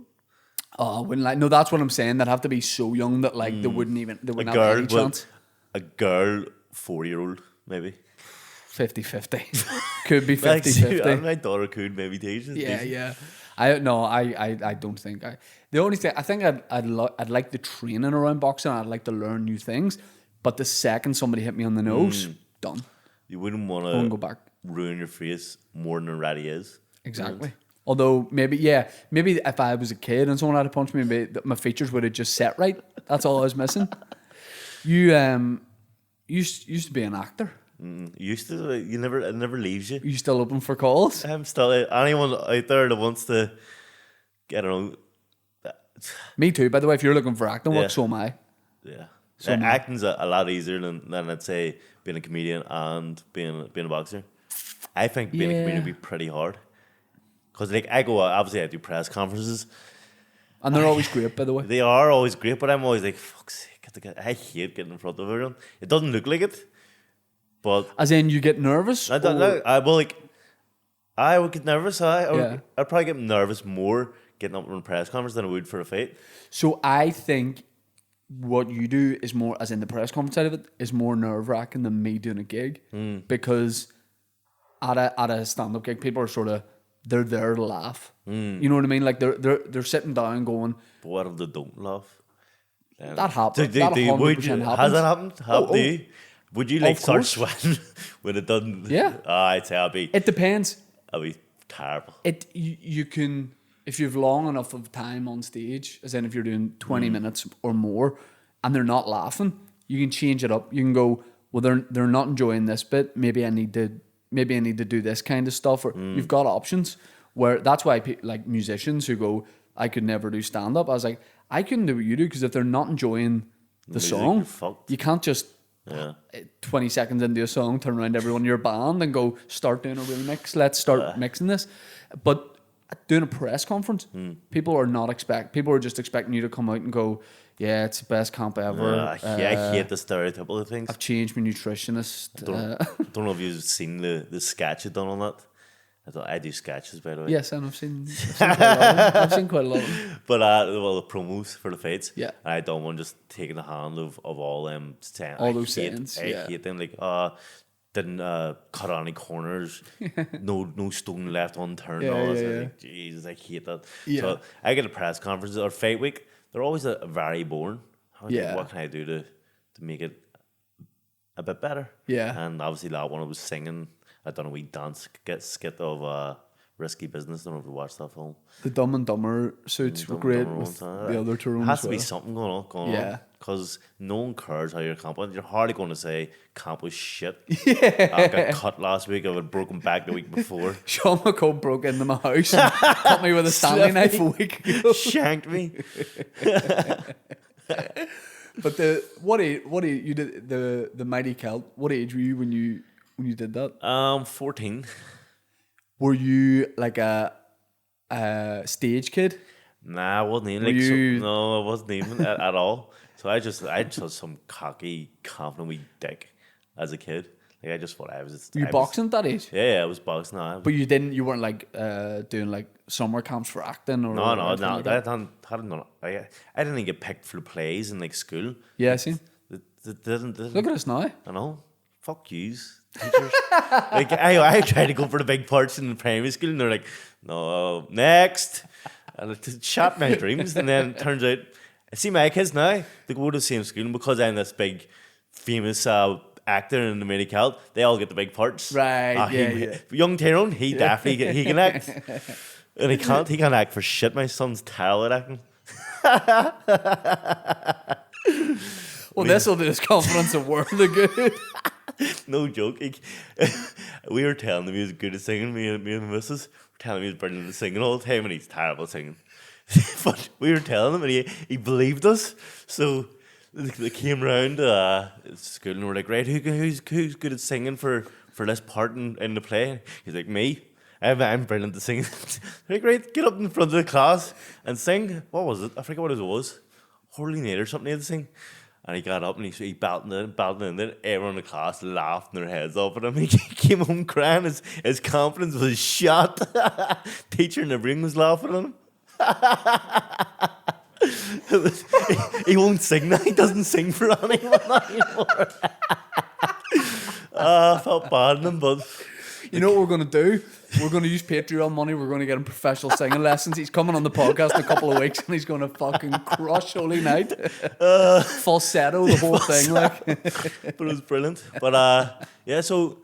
I wouldn't like. No, that's what I'm saying. They'd have to be so young that like they wouldn't have any chance. A girl, 4-year-old, maybe 50-50. Could be 50-50. My daughter could maybe teach. Yeah. I don't think the only thing I think I'd like the training around boxing. I'd like to learn new things, but the second somebody hit me on the nose, done. You wouldn't want to go back. Ruin your face more than it already is. Exactly. Although maybe if I was a kid and someone had to punch me, maybe my features would have just set right. That's all I was missing. You used to be an actor. Used to. It never leaves you. Are you still open for calls? I'm still anyone out there that wants to get on. Me too. By the way, if you're looking for acting work, so am I. Yeah. So acting's a lot easier than I'd say being a comedian and being a boxer. I think being a comedian would be pretty hard. Because like I do press conferences. And they're always great, by the way. They are always great, but I'm always like, fuck's sake, I hate getting in front of everyone. It doesn't look like it. But as in you get nervous? I don't know. I would get nervous. I'd probably get nervous more getting up in a press conference than I would for a fight. So I think what you do is more, as in the press conference side of it, is more nerve-wracking than me doing a gig. Because at a stand-up gig, people are sort of, they're there to laugh. You know what I mean? Like they're sitting down going... But what if they don't laugh? That happens. That 100% happens. Has that happened? Do you? Would you start sweating when it doesn't? Yeah. I'd say I'd be... It depends. I'd be terrible. You can... If you've long enough of time on stage, as in if you're doing 20 minutes or more, and they're not laughing, you can change it up. You can go, well, they're not enjoying this bit. Maybe I need to do this kind of stuff. Or you've got options. Where that's why like musicians who go, I could never do stand up. I was like, I couldn't do what you do, because if they're not enjoying the song, you can't just 20 seconds into a song turn around everyone in your band and go, start doing a remix. Let's start mixing this. But doing a press conference, people are just expecting you to come out and go, Yeah, it's the best camp ever. I hate the stereotypical things. I've changed my nutritionist. Don't know if you've seen the sketch I've done on that. I do sketches, by the way. Yes, and I've seen quite a lot of them. I've seen quite a lot of them. But the promos for the fights. Yeah. I don't want just taking the hand of all them saying. All those sayings. I hate them. Like, didn't cut any corners. no stone left unturned. Yeah, all that. yeah. Like, Jesus, I hate that. Yeah. So I get a press conferences or fight week. They're always very boring. I think, what can I do to make it a bit better? Yeah. And obviously that one I was singing. I done a wee dance skit of Risky Business. I don't know if you watched that film. The Dumb and Dumber suits were great with the other Tyrone. There has to be something going on. Yeah. Because no one cares how your camp went. You're hardly going to say camp was shit. Yeah. I got cut last week. I had broken back the week before. Sean McCobb broke into my house and cut me with a Stanley knife a week ago. Shanked me. But what age you did the Mighty Celt? What age were you when you did that? 14. Were you like a stage kid? Nah, I wasn't even. No, I wasn't even at all. So I just some cocky, confident wee dick as a kid. Like I just thought I was. Were you boxing at that age? Yeah, I was boxing. But you weren't like doing like summer camps for acting or no. Like I hadn't done it. I didn't get picked for plays in like school. Yeah, I see. It didn't. Look at us now. I know. Fuck yous, teachers. Like I tried to go for the big parts in the primary school, and they're like, "No, next," and it shot my dreams. And then it turns out, I see my kids now. They go to the same school, and because I'm this big, famous actor in the Mighty Celt, they all get the big parts. Right. Yeah. Young Tyrone, he definitely he can act, and he can't. He can't act for shit. My son's terrible at acting. Well, this will do his confidence a world of good. No joke. We were telling him he was good at singing. Me and the missus were telling him he was brilliant at singing all the time, and he's terrible at singing. But we were telling him, and he believed us. So they came round school and were like, right, who's good at singing for this part in the play? He's like, me. I'm brilliant at singing. They're like, right, get up in front of the class and sing. What was it? I forget what it was. Holy Night or something he had to sing. And he got up and he belted in it. Everyone in the class laughed their heads off at him. He came home crying. His confidence was shot. Teacher in the ring was laughing at him. He won't sing now. He doesn't sing for anyone anymore. I felt bad in him, but... You know what we're going to do? We're going to use Patreon money. We're going to get him professional singing lessons. He's coming on the podcast in a couple of weeks and he's going to fucking crush Holy Night. Falsetto, the whole thing. Like. But it was brilliant. But yeah, so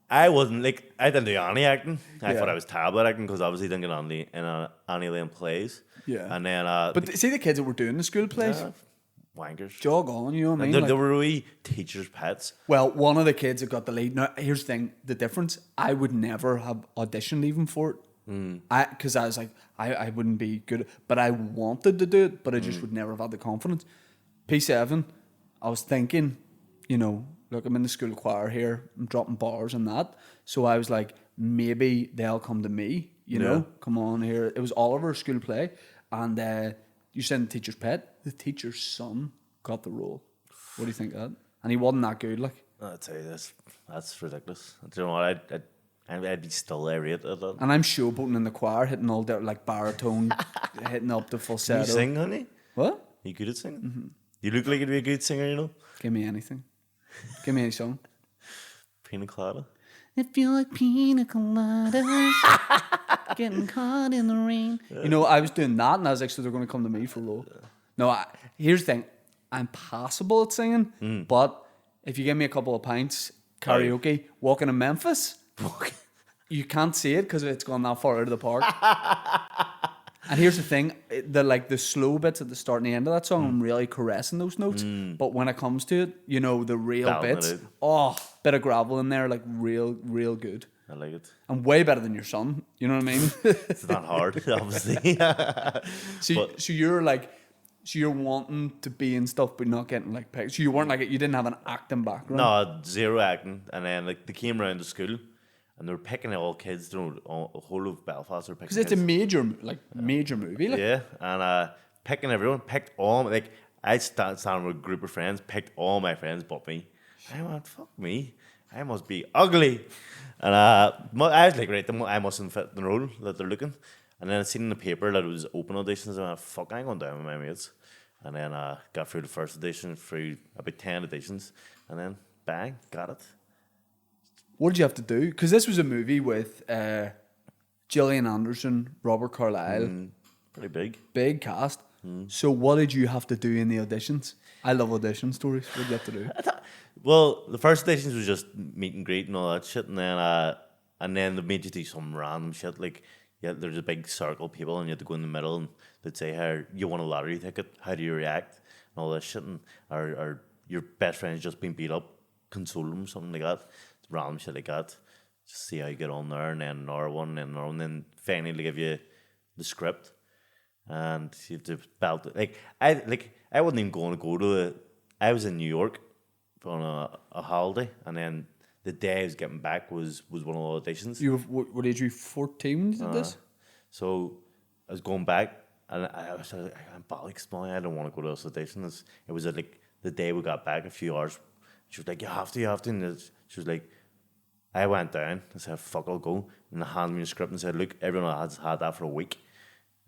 I didn't do any acting. I thought I was terrible at acting because obviously didn't get in any Lane plays. Yeah. And then... but see the kids that were doing the school plays? Wankers. Jog on, you know what I mean? They were wee teachers' pets. Well, one of the kids that got the lead. Now, here's the thing: the difference. I would never have auditioned even for it. Because I was like, I wouldn't be good, but I wanted to do it, but I just would never have had the confidence. P7, I was thinking, look, I'm in the school choir here. I'm dropping bars and that. So I was like, maybe they'll come to me. Come on here. It was Oliver's school play, and. You send the teacher's pet. The teacher's son got the role. What do you think of that? And he wasn't that good, like. I'd say that's ridiculous. Do you know what? I'd be still irate at that. And I'm showboating in the choir, hitting all the like baritone, hitting up the falsetto. You sing, honey? What? You good at singing? Mm-hmm. You look like you'd be a good singer, Give me anything. Give me any song. Pina Colada. If you like pina coladas, getting caught in the rain. I was doing that and I was like, so they're going to come to me for low. No, here's the thing. I'm passable at singing, but if you give me a couple of pints, karaoke, walking in Memphis, you can't see it because it's gone that far out of the park. And here's the thing, the slow bits at the start and the end of that song, I'm really caressing those notes. But when it comes to it, the real Battling bits, bit of gravel in there, like real good. I like it. And way better than your son, you know what I mean? It's not hard, obviously. So you're wanting to be in stuff but not getting like picked. So you weren't you didn't have an acting background? No, zero acting. And then they came around to school. And they're picking all kids through the whole of Belfast. Because it's a major movie. Yeah, and picking everyone, picked all. I stand with a group of friends, picked all my friends but me. I went, fuck me. I must be ugly. And I was like, right, I mustn't fit the role that they're looking. And then I seen in the paper that it was open auditions. And I went, fuck, I ain't going down with my mates. And then I got through the first audition, through about 10 auditions. And then, bang, got it. What did you have to do? Because this was a movie with Gillian Anderson, Robert Carlyle. Pretty big. Big cast. So what did you have to do in the auditions? I love audition stories. What did you have to do? Well, the first auditions was just meet and greet and all that shit. And then they made you do some random shit. Like, yeah, there's a big circle of people and you had to go in the middle and they'd say, "How you won a lottery ticket, how do you react?" And all this shit. And or your best friend's just been beat up, console them, something like that. Random shit like that. Just see how you get on there, and then another one, and another one, and then finally they give you the script, and you have to belt it. I wasn't even going to go to it. I was in New York on a holiday, and then the day I was getting back was one of the auditions. What age were you? 14 when you did this? So I was going back, and I'm bollocks, man. I don't want to go to this audition. It was like the day we got back, a few hours. She was like, you have to. And she was like, I went down and said, fuck, I'll go. And they handed me the script and said, look, everyone has had that for a week.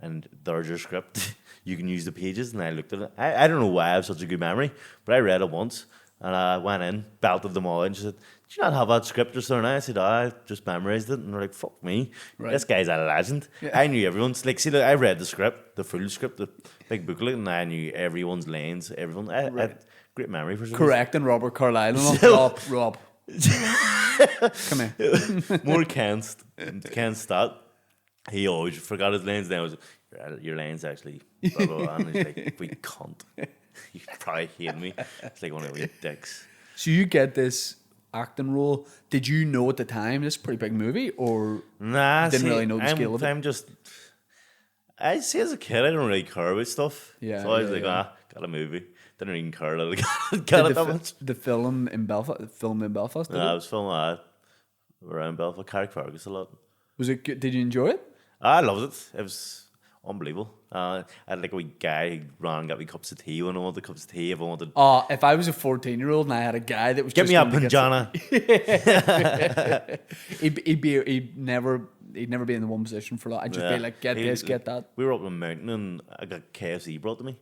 And there's your script. You can use the pages. And I looked at it. I don't know why I have such a good memory, but I read it once. And I went in, belted them all in. She said, "Do you not have that script just there now?" I said, I just memorised it. And they're like, fuck me. Right. This guy's a legend. Yeah. I knew everyone's. Like, see, I read the script, the full script, the big booklet, and I knew everyone's lines, everyone. I had great memory for some Correcting Robert Carlyle. Rob. Come here. More Ken's stat. He always forgot his lines. Then I was, your lines actually, blah, blah, blah. And he's like, we cunt. You probably hate me. It's like one of these dicks. So you get this acting role. Did you know at the time this is a pretty big movie, or didn't really know the scale of it? I see, as a kid, I don't really care about stuff. Yeah. So I was got a movie. Didn't even care that I got it that much. The film in Belfast. I was filming around Belfast. Carrickfergus a lot. Was it good? Did you enjoy it? I loved it. It was unbelievable. I had like a wee guy who ran and got me cups of tea when I wanted cups of tea. If I wanted. If I was a 14-year-old and I had a guy that was get just me up, Panjana. he'd never be in the one position for that. I'd just be like, get this, get that. We were up on a mountain and I got KFC brought to me.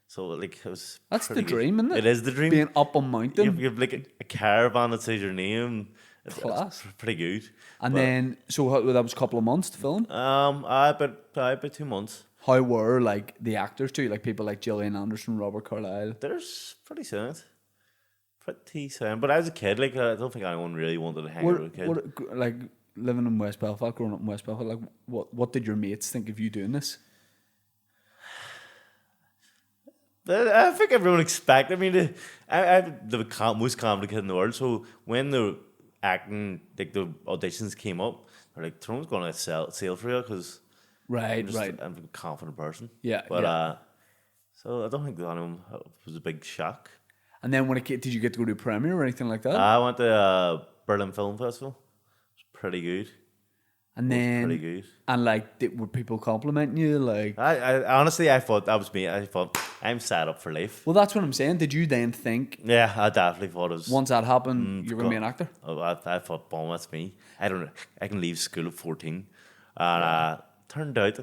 So like it was. That's the dream, isn't it? It is the dream. Being up on mountain. You have like a caravan that says your name. Class. It's pretty good. And then, so that was a couple of months to film? About 2 months. How were like the actors too? Like people like Gillian Anderson, Robert Carlyle? They're pretty sound. But I was a kid, like I don't think anyone really wanted to hang out with a kid. Like living in West Belfast, growing up in West Belfast, like what did your mates think of you doing this? I think everyone expected me to. I'm the most confident kid in the world. So when the acting, like the auditions came up, they're like, "Tyrone's going to sail for you," because I'm a confident person. Yeah, so I don't think that anyone was a big shock. And then did you get to go to a premiere or anything like that? I went to Berlin Film Festival. It was pretty good. And then, pretty good. And like, were people complimenting you? Like, I honestly, I thought that was me. I thought I'm set up for life. Well, that's what I'm saying. Did you then think? Yeah, I definitely thought it was. Once that happened, you're going to be an actor. I thought, boom, that's me. I can leave school at 14, and turned out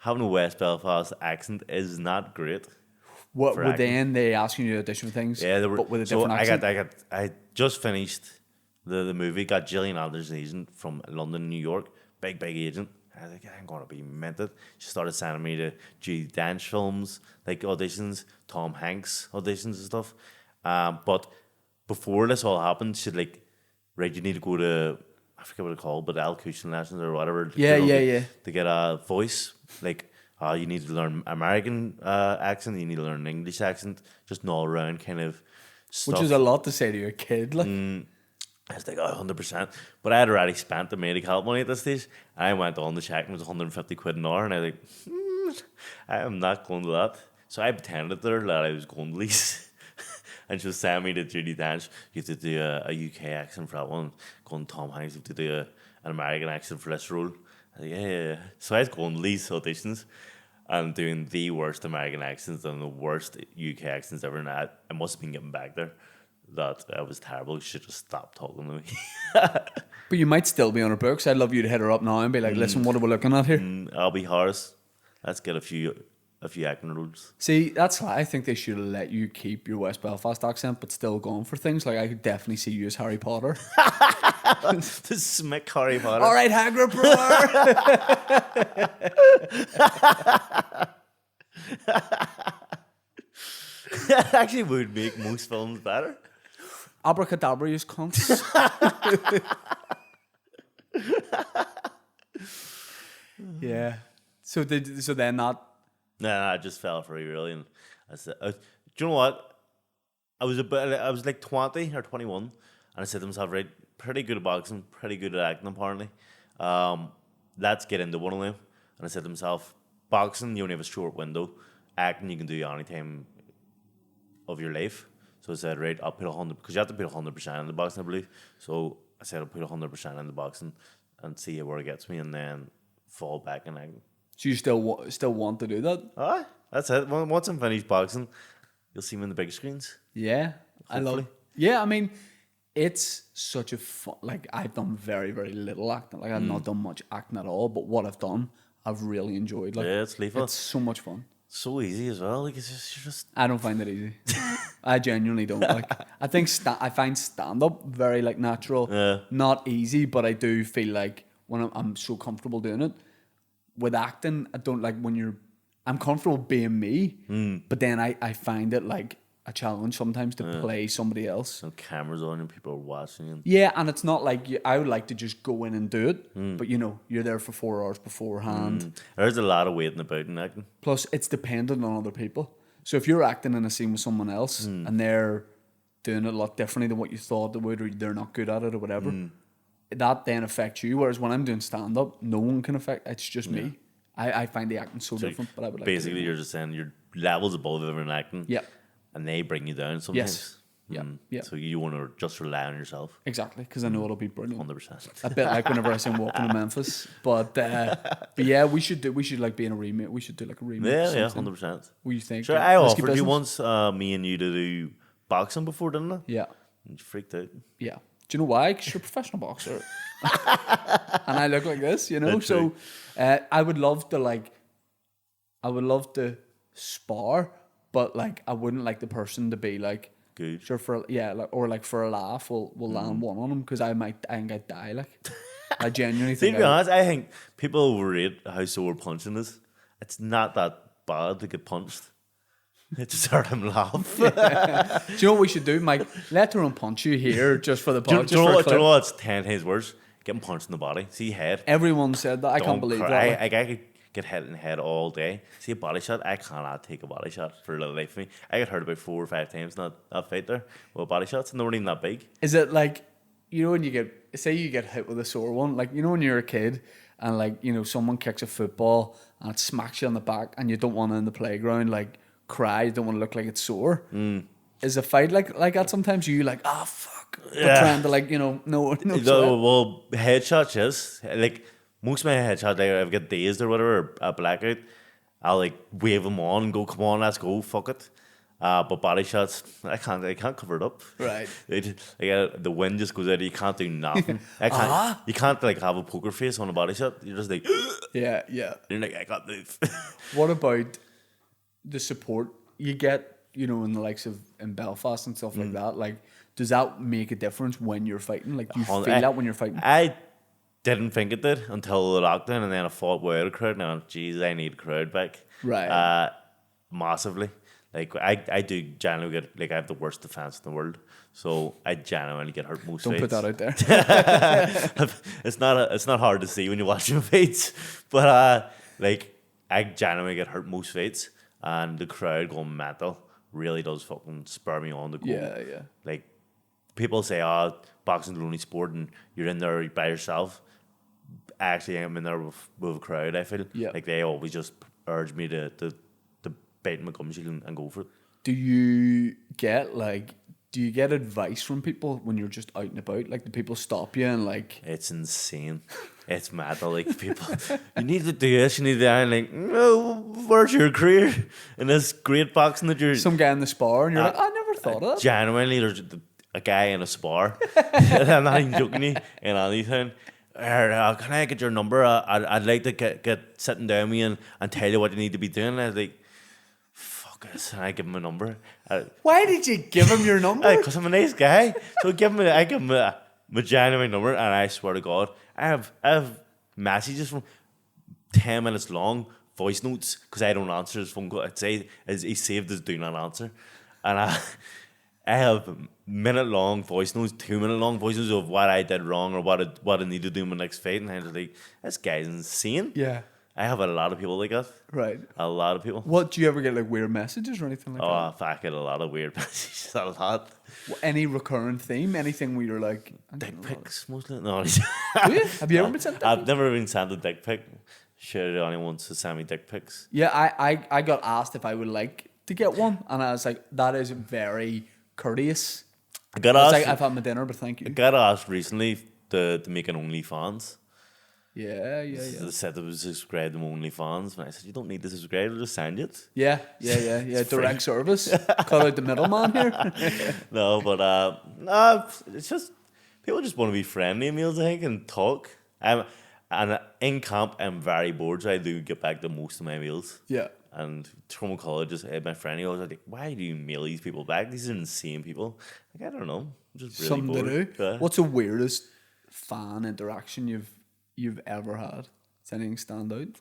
having a West Belfast accent is not great. What were then they asking you additional things? Yeah, they were. But with a different accent. I just finished the movie. Got Gillian Anderson agent from London, New York. Big agent. I was like, I'm going to be mental. She started sending me to Judi Dench films, like auditions, Tom Hanks auditions and stuff. But before this all happened, she'd like, right, you need to go to, I forget what it's called, but elocution lessons or whatever. To get a voice. Like, you need to learn American accent, you need to learn an English accent, just an all-around kind of stuff. Which is a lot to say to your kid, like. I was like, 100%. But I had already spent the medical money at this stage. I went on the check and it was 150 quid an hour. And I was like, I am not going to that. So I pretended there that I was going to lease. And she was sending me to Judi Dench. You have to do a UK accent for that one. Going to Tom Hanks, you have to do an American accent for this role. I was like, yeah. So I was going to lease auditions. and doing the worst American accents and the worst UK accents ever. And I must have been getting back there. That was terrible. You should just stop talking to me. But you might still be on her books. I'd love you to hit her up now and be like, listen, what are we looking at here? I'll be Horace. Let's get a few acting roles. See, that's why I think they should have let you keep your West Belfast accent, but still going for things. Like, I could definitely see you as Harry Potter. To smack Harry Potter. All right, Hagrid, bro. That actually would make most films better. Abracadabra, you cunts. Yeah. So then that. Nah, I just fell for it really, and I said, "Do you know what? I was like 20 or 21, and I said to myself, right, pretty good at boxing, pretty good at acting apparently. Let's get into one of them." And I said to myself, boxing, you only have a short window. Acting, you can do any time of your life. So I said, right, I'll put 100, because you have to put 100% in the boxing, I believe. So I said, I'll put 100% in the boxing and see where it gets me, and then fall back in acting. So you still want to do that? That's it. Once I'm finished boxing, you'll see me on the big screens. Yeah, I love. Yeah, I mean, it's such a fun. Like, I've done very, very little acting. Like, I've not done much acting at all. But what I've done, I've really enjoyed. Like, Yeah, it's lethal. it's so much fun. So easy as well. Like, it's just, you're just. I don't find it easy. I genuinely don't. Like, I think I find stand up very like natural. Yeah. Not easy, but I do feel like when I'm so comfortable doing it. With acting, I don't like when I'm comfortable being me, but then I find it like a challenge sometimes to play somebody else. No cameras on and people are watching you. Yeah, and it's not like I would like to just go in and do it, but you're there for 4 hours beforehand. There's a lot of waiting about in acting. Plus, it's dependent on other people. So if you're acting in a scene with someone else and they're doing it a lot differently than what you thought they would, or they're not good at it or whatever, that then affects you. Whereas when I'm doing stand up, no one can affect. It's just me. I find the acting so different. But I would like basically you're just saying your levels above everyone acting. Yeah. And they bring you down sometimes. Yes. Yeah. So you want to just rely on yourself. Exactly, because I know it'll be brilliant. 100%. A bit like whenever I sing "Walking to Memphis," but yeah, we should like be in a remake. We should do like a remake. Yeah, 100%. What do you think? Sure, I offered you once, me and you to do boxing before, didn't I? Yeah. And you freaked out. Yeah. Do you know why? Because you're a professional boxer, and I look like this, That's So I would love to spar, but like I wouldn't like the person to be like. Good. Sure, or like for a laugh, we'll land one on him because I think I'd die. Like, I genuinely think. To be honest, I think people overrate how sore punching is. It's not that bad to get punched. It just hurt him laugh. Yeah. Do you know what we should do, Mike? Let her punch you here just for the podcast. Do you know what's 10 times worse? Getting punched in the body. See head. Everyone said that. I can't believe that. I could get hit in the head all day. See a body shot? I cannot take a body shot for the life of me. I got hurt about 4 or 5 times in that fight there with body shots, and they weren't even that big. Is it like, when you get hit with a sore one, like, when you're a kid and like, someone kicks a football and it smacks you on the back and you don't want to in the playground, like, cry, you don't want to look like it's sore. Is a fight like that sometimes? You like, oh, fuck. Yeah. But trying to like, no. Well, headshots, yes. Like, most of my headshots, like, if I get dazed or whatever, or a blackout, I'll like wave them on and go, come on, let's go, fuck it. But body shots, I can't cover it up. Right. The wind just goes out. You can't do nothing. You can't like have a poker face on a body shot. You're just like, yeah. You're like, I can't move. What about the support you get, in the likes of in Belfast and stuff like that? Like, does that make a difference when you're fighting? Like, do you feel that when you're fighting? I didn't think it did until the lockdown, and then I fought without a crowd. Now, geez, I need a crowd back. Right. Massively. Like, I do generally get, like, I have the worst defense in the world, so I genuinely get hurt most fights. Don't put that out there. It's not hard to see when you're watching fights, but like, I genuinely get hurt most fights, and the crowd going mental really does fucking spur me on to go. Yeah. Like, people say, boxing's the only sport and you're in there by yourself. Actually, I'm in there with a crowd, I feel. Yeah. Like, they always just urge me to bite my gum shield and go for it. Do you get, like, Do you get advice from people when you're just out and about? Like, do people stop you and like? It's insane. It's mad. Like people, you need to do this. You need to do that. And like, no, where's your career in this great boxing that you're? Some guy in the spar, and you're like, I never thought of that. Genuinely, there's a guy in a spar. I'm not even joking you in anything. Can I get your number? I'd like to get sitting down with you and tell you what you need to be doing. And I was like, fuck this. And I give him a number. Why did you give him your number? Because I'm a nice guy. So I give him my genuine number, and I swear to God, I have messages from 10 minutes long, voice notes, because I don't answer his phone call. I'd say he saved as do not answer. And I have minute-long voice notes, 2-minute-long voice notes of what I did wrong or what I need to do in my next fight. And I was like, this guy's insane. Yeah. I have a lot of people like that. Right. A lot of people. What, do you ever get like weird messages or anything like that? Oh, I get a lot of weird messages. A lot. Any recurrent theme? Anything where you're like... Dick pics, mostly. No. Do you? Have you ever been sent dick pics? I've never been sent a dick pic. Sure, anyone wants to send me dick pics. Yeah, I got asked if I would like to get one, and I was like, that is very courteous. I got I was asked. like, I've had my dinner, but thank I you. got asked recently to make an OnlyFans. Yeah. They said it was subscribed to OnlyFans, and I said, you don't need to subscribe, I'll just send it. Yeah. Direct service. Cut out the middleman here. No, but it's just people just want to be friendly meals, I think, and talk. And in camp, I'm very bored, so I do get back to most of my meals. Yeah. And from college, just my friend, he was like, why do you mail these people back? These are insane people. Like, I don't know. I'm just really Something bored. to do. Yeah. What's the weirdest fan interaction you've ever had? Does anything stand out?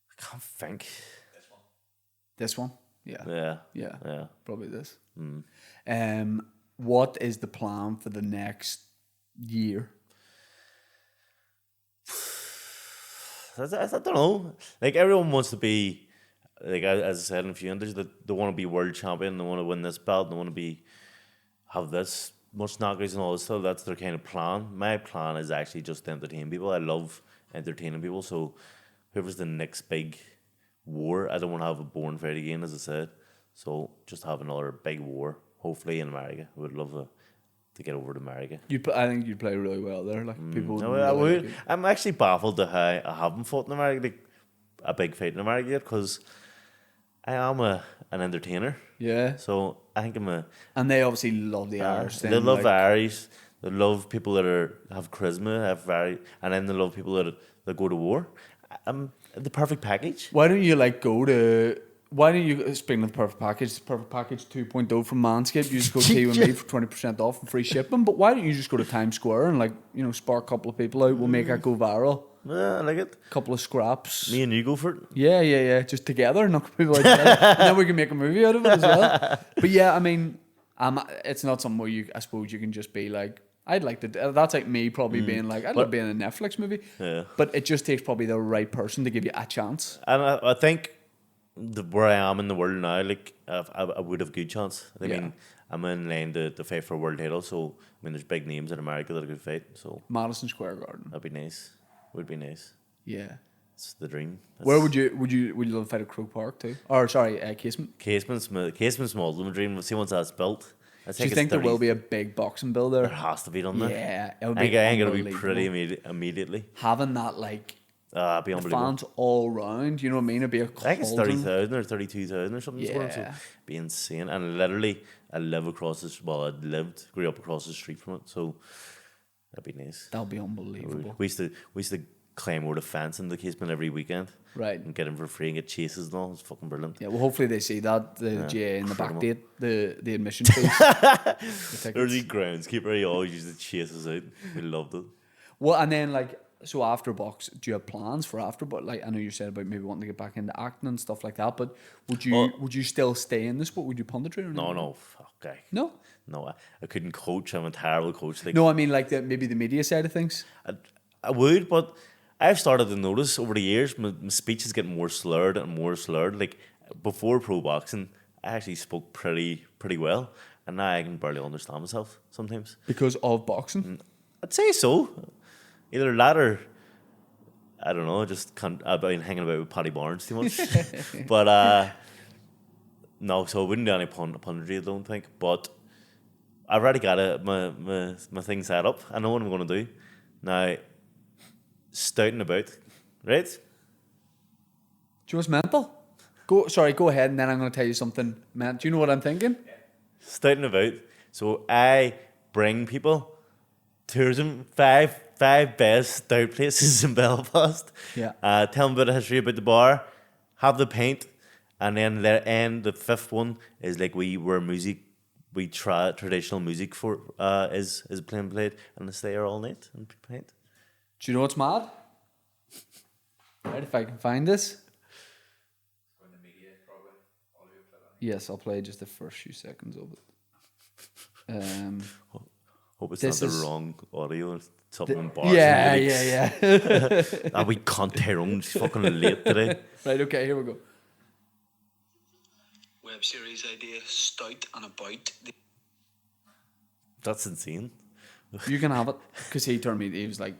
I can't think. This one? Yeah. Yeah. Probably this. Mm. What is the plan for the next year? I don't know. Like, everyone wants to be, like, as I said in a few interviews, they want to be world champion, they want to win this belt, they want to have this much knockouts and all this stuff. That's their kind of plan. My plan is actually just to entertain people. I love entertaining people. So whoever's the next big war, I don't want to have a boring fight again, as I said. So just have another big war, hopefully in America. I would love to get over to America. I think you'd play really well there. Like people. No, really I would. like you. I'm actually baffled that I haven't fought in America, like a big fight in America yet, because I am an entertainer. Yeah. So I think I'm And they obviously love the Irish. they Then, love like, Irish. They love people that have charisma, and then they love people that go to war. I'm the perfect package. Why don't you go to? Why don't you, speaking of the perfect package 2.0 from Manscaped, you just go tea with me for 20% off and free shipping. But why don't you just go to Times Square and spark a couple of people out? We'll make that go viral. Yeah, I like it. Couple of scraps. Me and you go for it. Yeah. Just together, knock people out together. And then we can make a movie out of it as well. But yeah, I mean, it's not something where I suppose you can just be like, I'd like to. That's like me probably being like, I'd love being in a Netflix movie. Yeah. But it just takes probably the right person to give you a chance. And I think where I am in the world now, like I would have a good chance. I mean, I'm in line to fight for a world title, so I mean, there's big names in America that I could fight. So Madison Square Garden. that'd be nice. Would be nice. Yeah. It's the dream. Where would you love to fight at Croke Park too? Or sorry, Casement. Casement's my ultimate dream. We'll see once that's built. Do you think there will be a big boxing bill there? There has to be done there. Yeah, it would I be think it'll be unbelievable. pretty immediately. Having that It'd be the unbelievable. fans all round. You know what I mean? It'd be a I think it's cauldron. 30,000 or 32,000 or something. Yeah. So it'd be insane. And literally, I grew up across the street from it. So that'd be nice. That'll be unbelievable. We used to climb over the fence in the casement every weekend. Right. And get in for free and get chases and all. It's fucking brilliant. Yeah, well, hopefully they see that the GA in the back incredible. date, the admission fees. The There's the tickets. groundskeeper. He always used to chase us out. We loved it. Well, and then so after box, do you have plans for after? But I know you said about maybe wanting to get back into acting and stuff like that. But would you still stay in the sport? Would you punditry or not? No, fuck, guy. No. No, I couldn't coach. I'm a terrible coach. No, I mean maybe the media side of things. I would, but I've started to notice over the years my speech is getting more slurred and more slurred. Like before pro boxing, I actually spoke pretty well, and now I can barely understand myself sometimes. Because of boxing? I'd say so. Either that or I don't know. I just can't. I've been hanging about with Paddy Barnes too much. But no, so I wouldn't do any punditry. I don't think. But I've already got my thing set up. I know what I'm going to do. Now, stouting about, right? Do you know what's mental? Go ahead, and then I'm going to tell you something. Man, do you know what I'm thinking? Stouting about. So I bring people tourism, five best stout places in Belfast. Yeah. Tell them about the history about the bar, have the pint, and then the fifth one is like we try traditional music for is played, and they stay there all night and paint. Do you know what's mad? Right, if I can find this. Yes, I'll play just the first few seconds of it. Hope it's This not the is- wrong audio or something in bars. Yeah. We can't Tyrone just fucking late today. Right, okay, here we go. Web series idea, stout and about. That's insane. You can have it. Because he told me, he was like,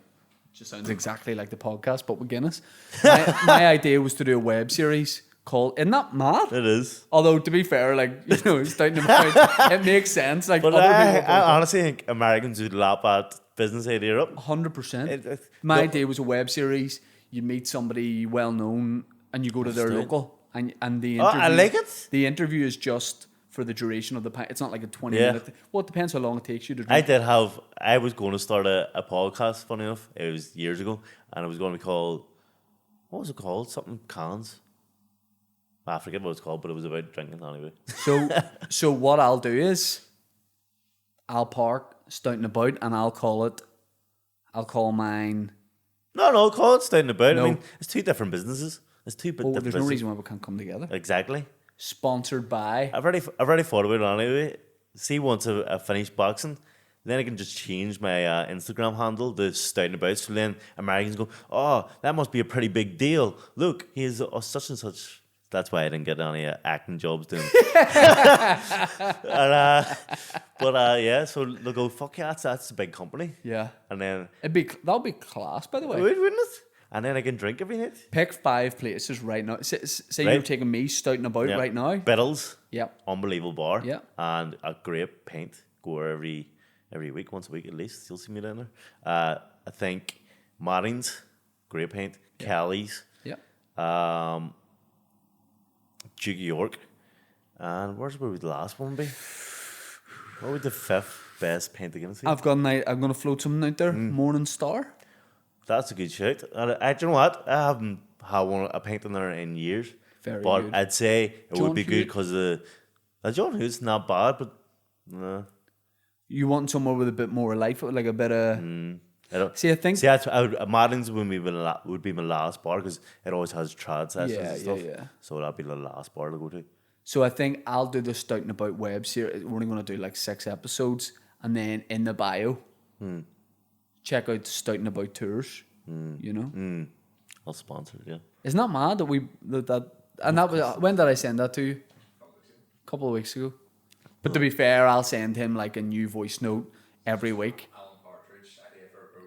just sounds exactly like the podcast, but with Guinness. My idea was to do a web series called, isn't that mad? It is. Although, to be fair, like, you know, stouting about, it makes sense. Like, But other I people honestly think Americans would lap at business idea up. 100%. My idea was a web series. You meet somebody well known and you go to their Stout. local and the Oh, interview. I like it. The interview is just for the duration of the pint. It's not like a 20 Yeah. minute thing. Well, it depends how long it takes you to drink. I was going to start a podcast, funny enough. It was years ago. And it was going to be called, what was it called? Something cans. I forget what it's called, but it was about drinking anyway. So what I'll do is I'll park stouting about and I'll call mine. No, call it Staying About. No. I mean, it's two different businesses. It's two Oh, different there's no businesses. reason why we can't come together. Exactly. Sponsored by. I've already thought about it anyway. See, once I finish boxing, then I can just change my Instagram handle to Stouting About. So then Americans go, oh, that must be a pretty big deal. Look, he's such and such. That's why I didn't get any acting jobs doing. Yeah, so they'll go, fuck yeah, that's a big company. Yeah. And then, That'll be class, by the way. wouldn't it? And then I can drink every night. Pick 5 places right now. Say Right. you're taking me stouting about Yeah. right now. Biddles. Yep. Unbelievable bar. Yeah. And a great paint. Go every week, once a week at least. You'll see me down there. I think Martin's, great paint. Kelly's, Yep. Duke of York. And where would the last one be? What would the fifth best paint again see? I'm gonna float something out there. Morning Star. That's a good shout. And do you know what? I haven't had a paint in there in years. Very but good. I'd say it John would be good Hewitt. because the John Hewitt's not bad, but You want somewhere with a bit more life, like a bit of. I don't. See, I think. See, Madden's would be my last bar because it always has trad sessions Yeah, and stuff. yeah. So that'd be the last bar to go to. So I think I'll do the stouting about web series. We're only gonna do like 6 episodes, and then in the bio, check out stouting about tours. You know, I'll sponsor it, yeah. isn't that mad that and that was when did I send that to you? A couple of weeks ago. But to be fair, I'll send him like a new voice note every week.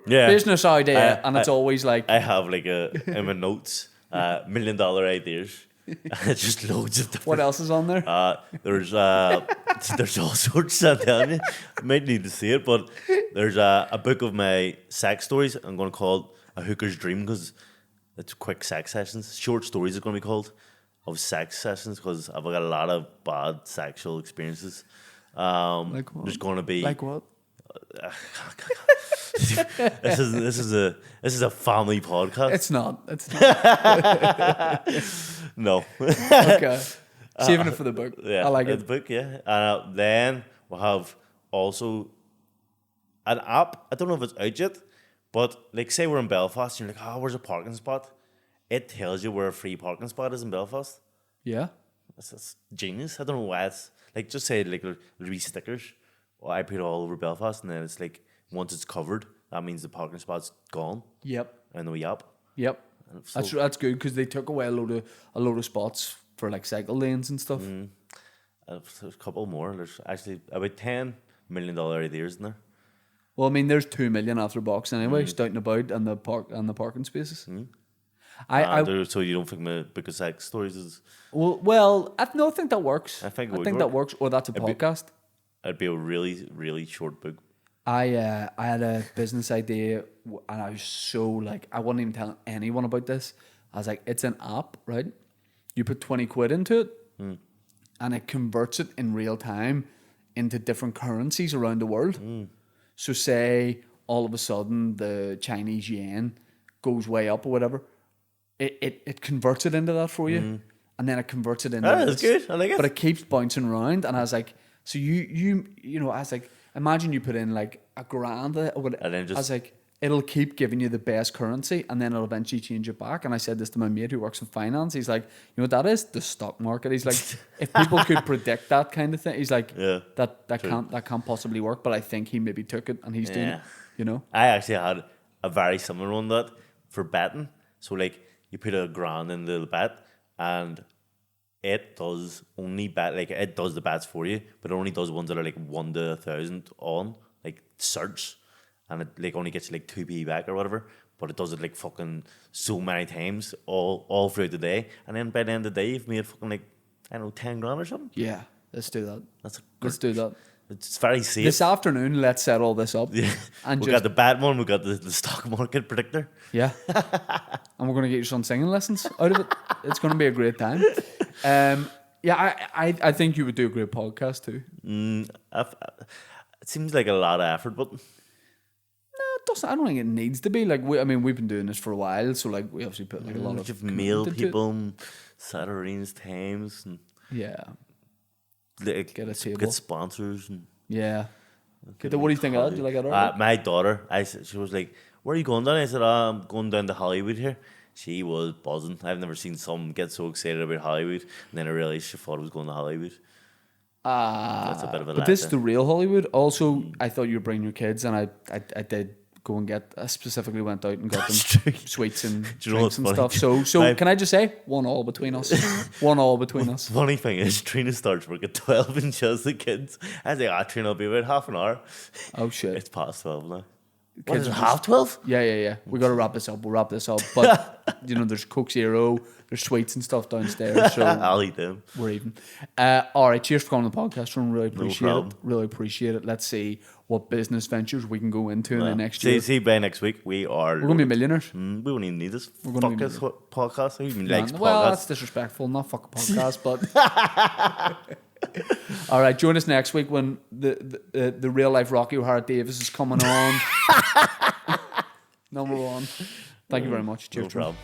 Yeah. Business idea, I- and it's always like I have like in my notes, $1 million ideas. Just loads of different. what else is on there? There's all sorts. I'm telling you, you might need to see it, but there's a book of my sex stories. I'm going to call it A Hooker's Dream because it's quick sex sessions. Short stories is going to be called of sex sessions because I've got a lot of bad sexual experiences. Like what? There's going to be Like what? this is a family podcast. It's not. It's not. No. Okay. Saving it for the book. Yeah, I like the it. book, yeah. Then we'll have also an app. I don't know if it's out yet, but like say we're in Belfast, and you're like, oh, where's a parking spot? It tells you where a free parking spot is in Belfast. Yeah. That's genius. I don't know why it's like just say like there'll be stickers. Well, I put it all over Belfast, and then it's like once it's covered, that means the parking spot's gone Yep. in the wee app. Yep. And so- That's good because they took away a load of spots for like cycle lanes and stuff. There's a couple more. There's actually about $10 million ideas in there. Well, I mean, there's 2 million after box anyway, stouting about and the parking spaces. So you don't think my book of sex stories is? I think that works. I think it I would think that work. works. Or that's a podcast. It'd be a really, really short book. I had a business idea and I was so like, I wasn't even telling anyone about this. I was like, it's an app, right? You put 20 quid into it and it converts it in real time into different currencies around the world. So say all of a sudden the Chinese yuan goes way up or whatever, it converts it into that for you. And then it converts it into That's good. I like it. But it keeps bouncing around. And I was like, so you know, I was like, imagine you put in like $1,000 or whatever. And then just- I was like, it'll keep giving you the best currency and then it'll eventually change it back. And I said this to my mate who works in finance. He's like, you know what that is? The stock market. He's like, if people could predict that kind of thing, he's like, that can't possibly work. But I think he maybe took it and he's doing it, you know? I actually had a very similar one that for betting. So like you put $1,000 into the bet and it does only bet, like it does the bets for you, but it only does ones that are like 1 to 1,000 on, like search, and it like only gets you like 2p back or whatever. But it does it like fucking so many times all throughout the day, and then by the end of the day you've made fucking like, I don't know, 10 grand or something. Yeah, let's do that. Let's do that. It's very safe. This afternoon, let's set all this up. Yeah. And we got the bad one, we got the stock market predictor. Yeah. And we're going to get your son singing lessons out of it. It's going to be a great time. I think you would do a great podcast too. It seems like a lot of effort, but It doesn't. I don't think it needs to be. Like, we've been doing this for a while, so like we obviously put like a lot of mail commitment into people and Saturdays times and it. Yeah. like, Get a table. get sponsors and Yeah. What do you think of that? Do you like that? my daughter, she was like, "Where are you going down?" I said, "I'm going down to Hollywood here." She was buzzing. I've never seen someone get so excited about Hollywood, and then I realized she thought I was going to Hollywood. That's a bit of a But this is letdown. the real Hollywood. Also, I thought you were bringing your kids, and I did go and I specifically went out and got them sweets and Do you know what's drinks and funny? stuff. So can I just say, 1-1 between us. 1-1 between us. Funny thing is, Trina starts work at 12 and shows the kids. I was like, Trina will be about half an hour. Oh shit. It's past 12 now. What Kids is it, are half 12? Yeah. We got to wrap this up. We'll wrap this up. But, you know, there's Coke Zero, there's sweets and stuff downstairs. So I'll eat them. we're even. All right. Cheers for coming on the podcast, Ron. Really appreciate it. problem. Really appreciate it. Let's see what business ventures we can go into in the next year. See, by next week, we are... We're going to be millionaires. We won't even need this gonna be fucking podcast. Who even likes Well, that's podcasts? disrespectful. Not fucking podcast, but... All right. Join us next week when the real life Rocky O'Hara Davis is coming on. Number 1. Thank you very much. Cheers. No Trim. problem.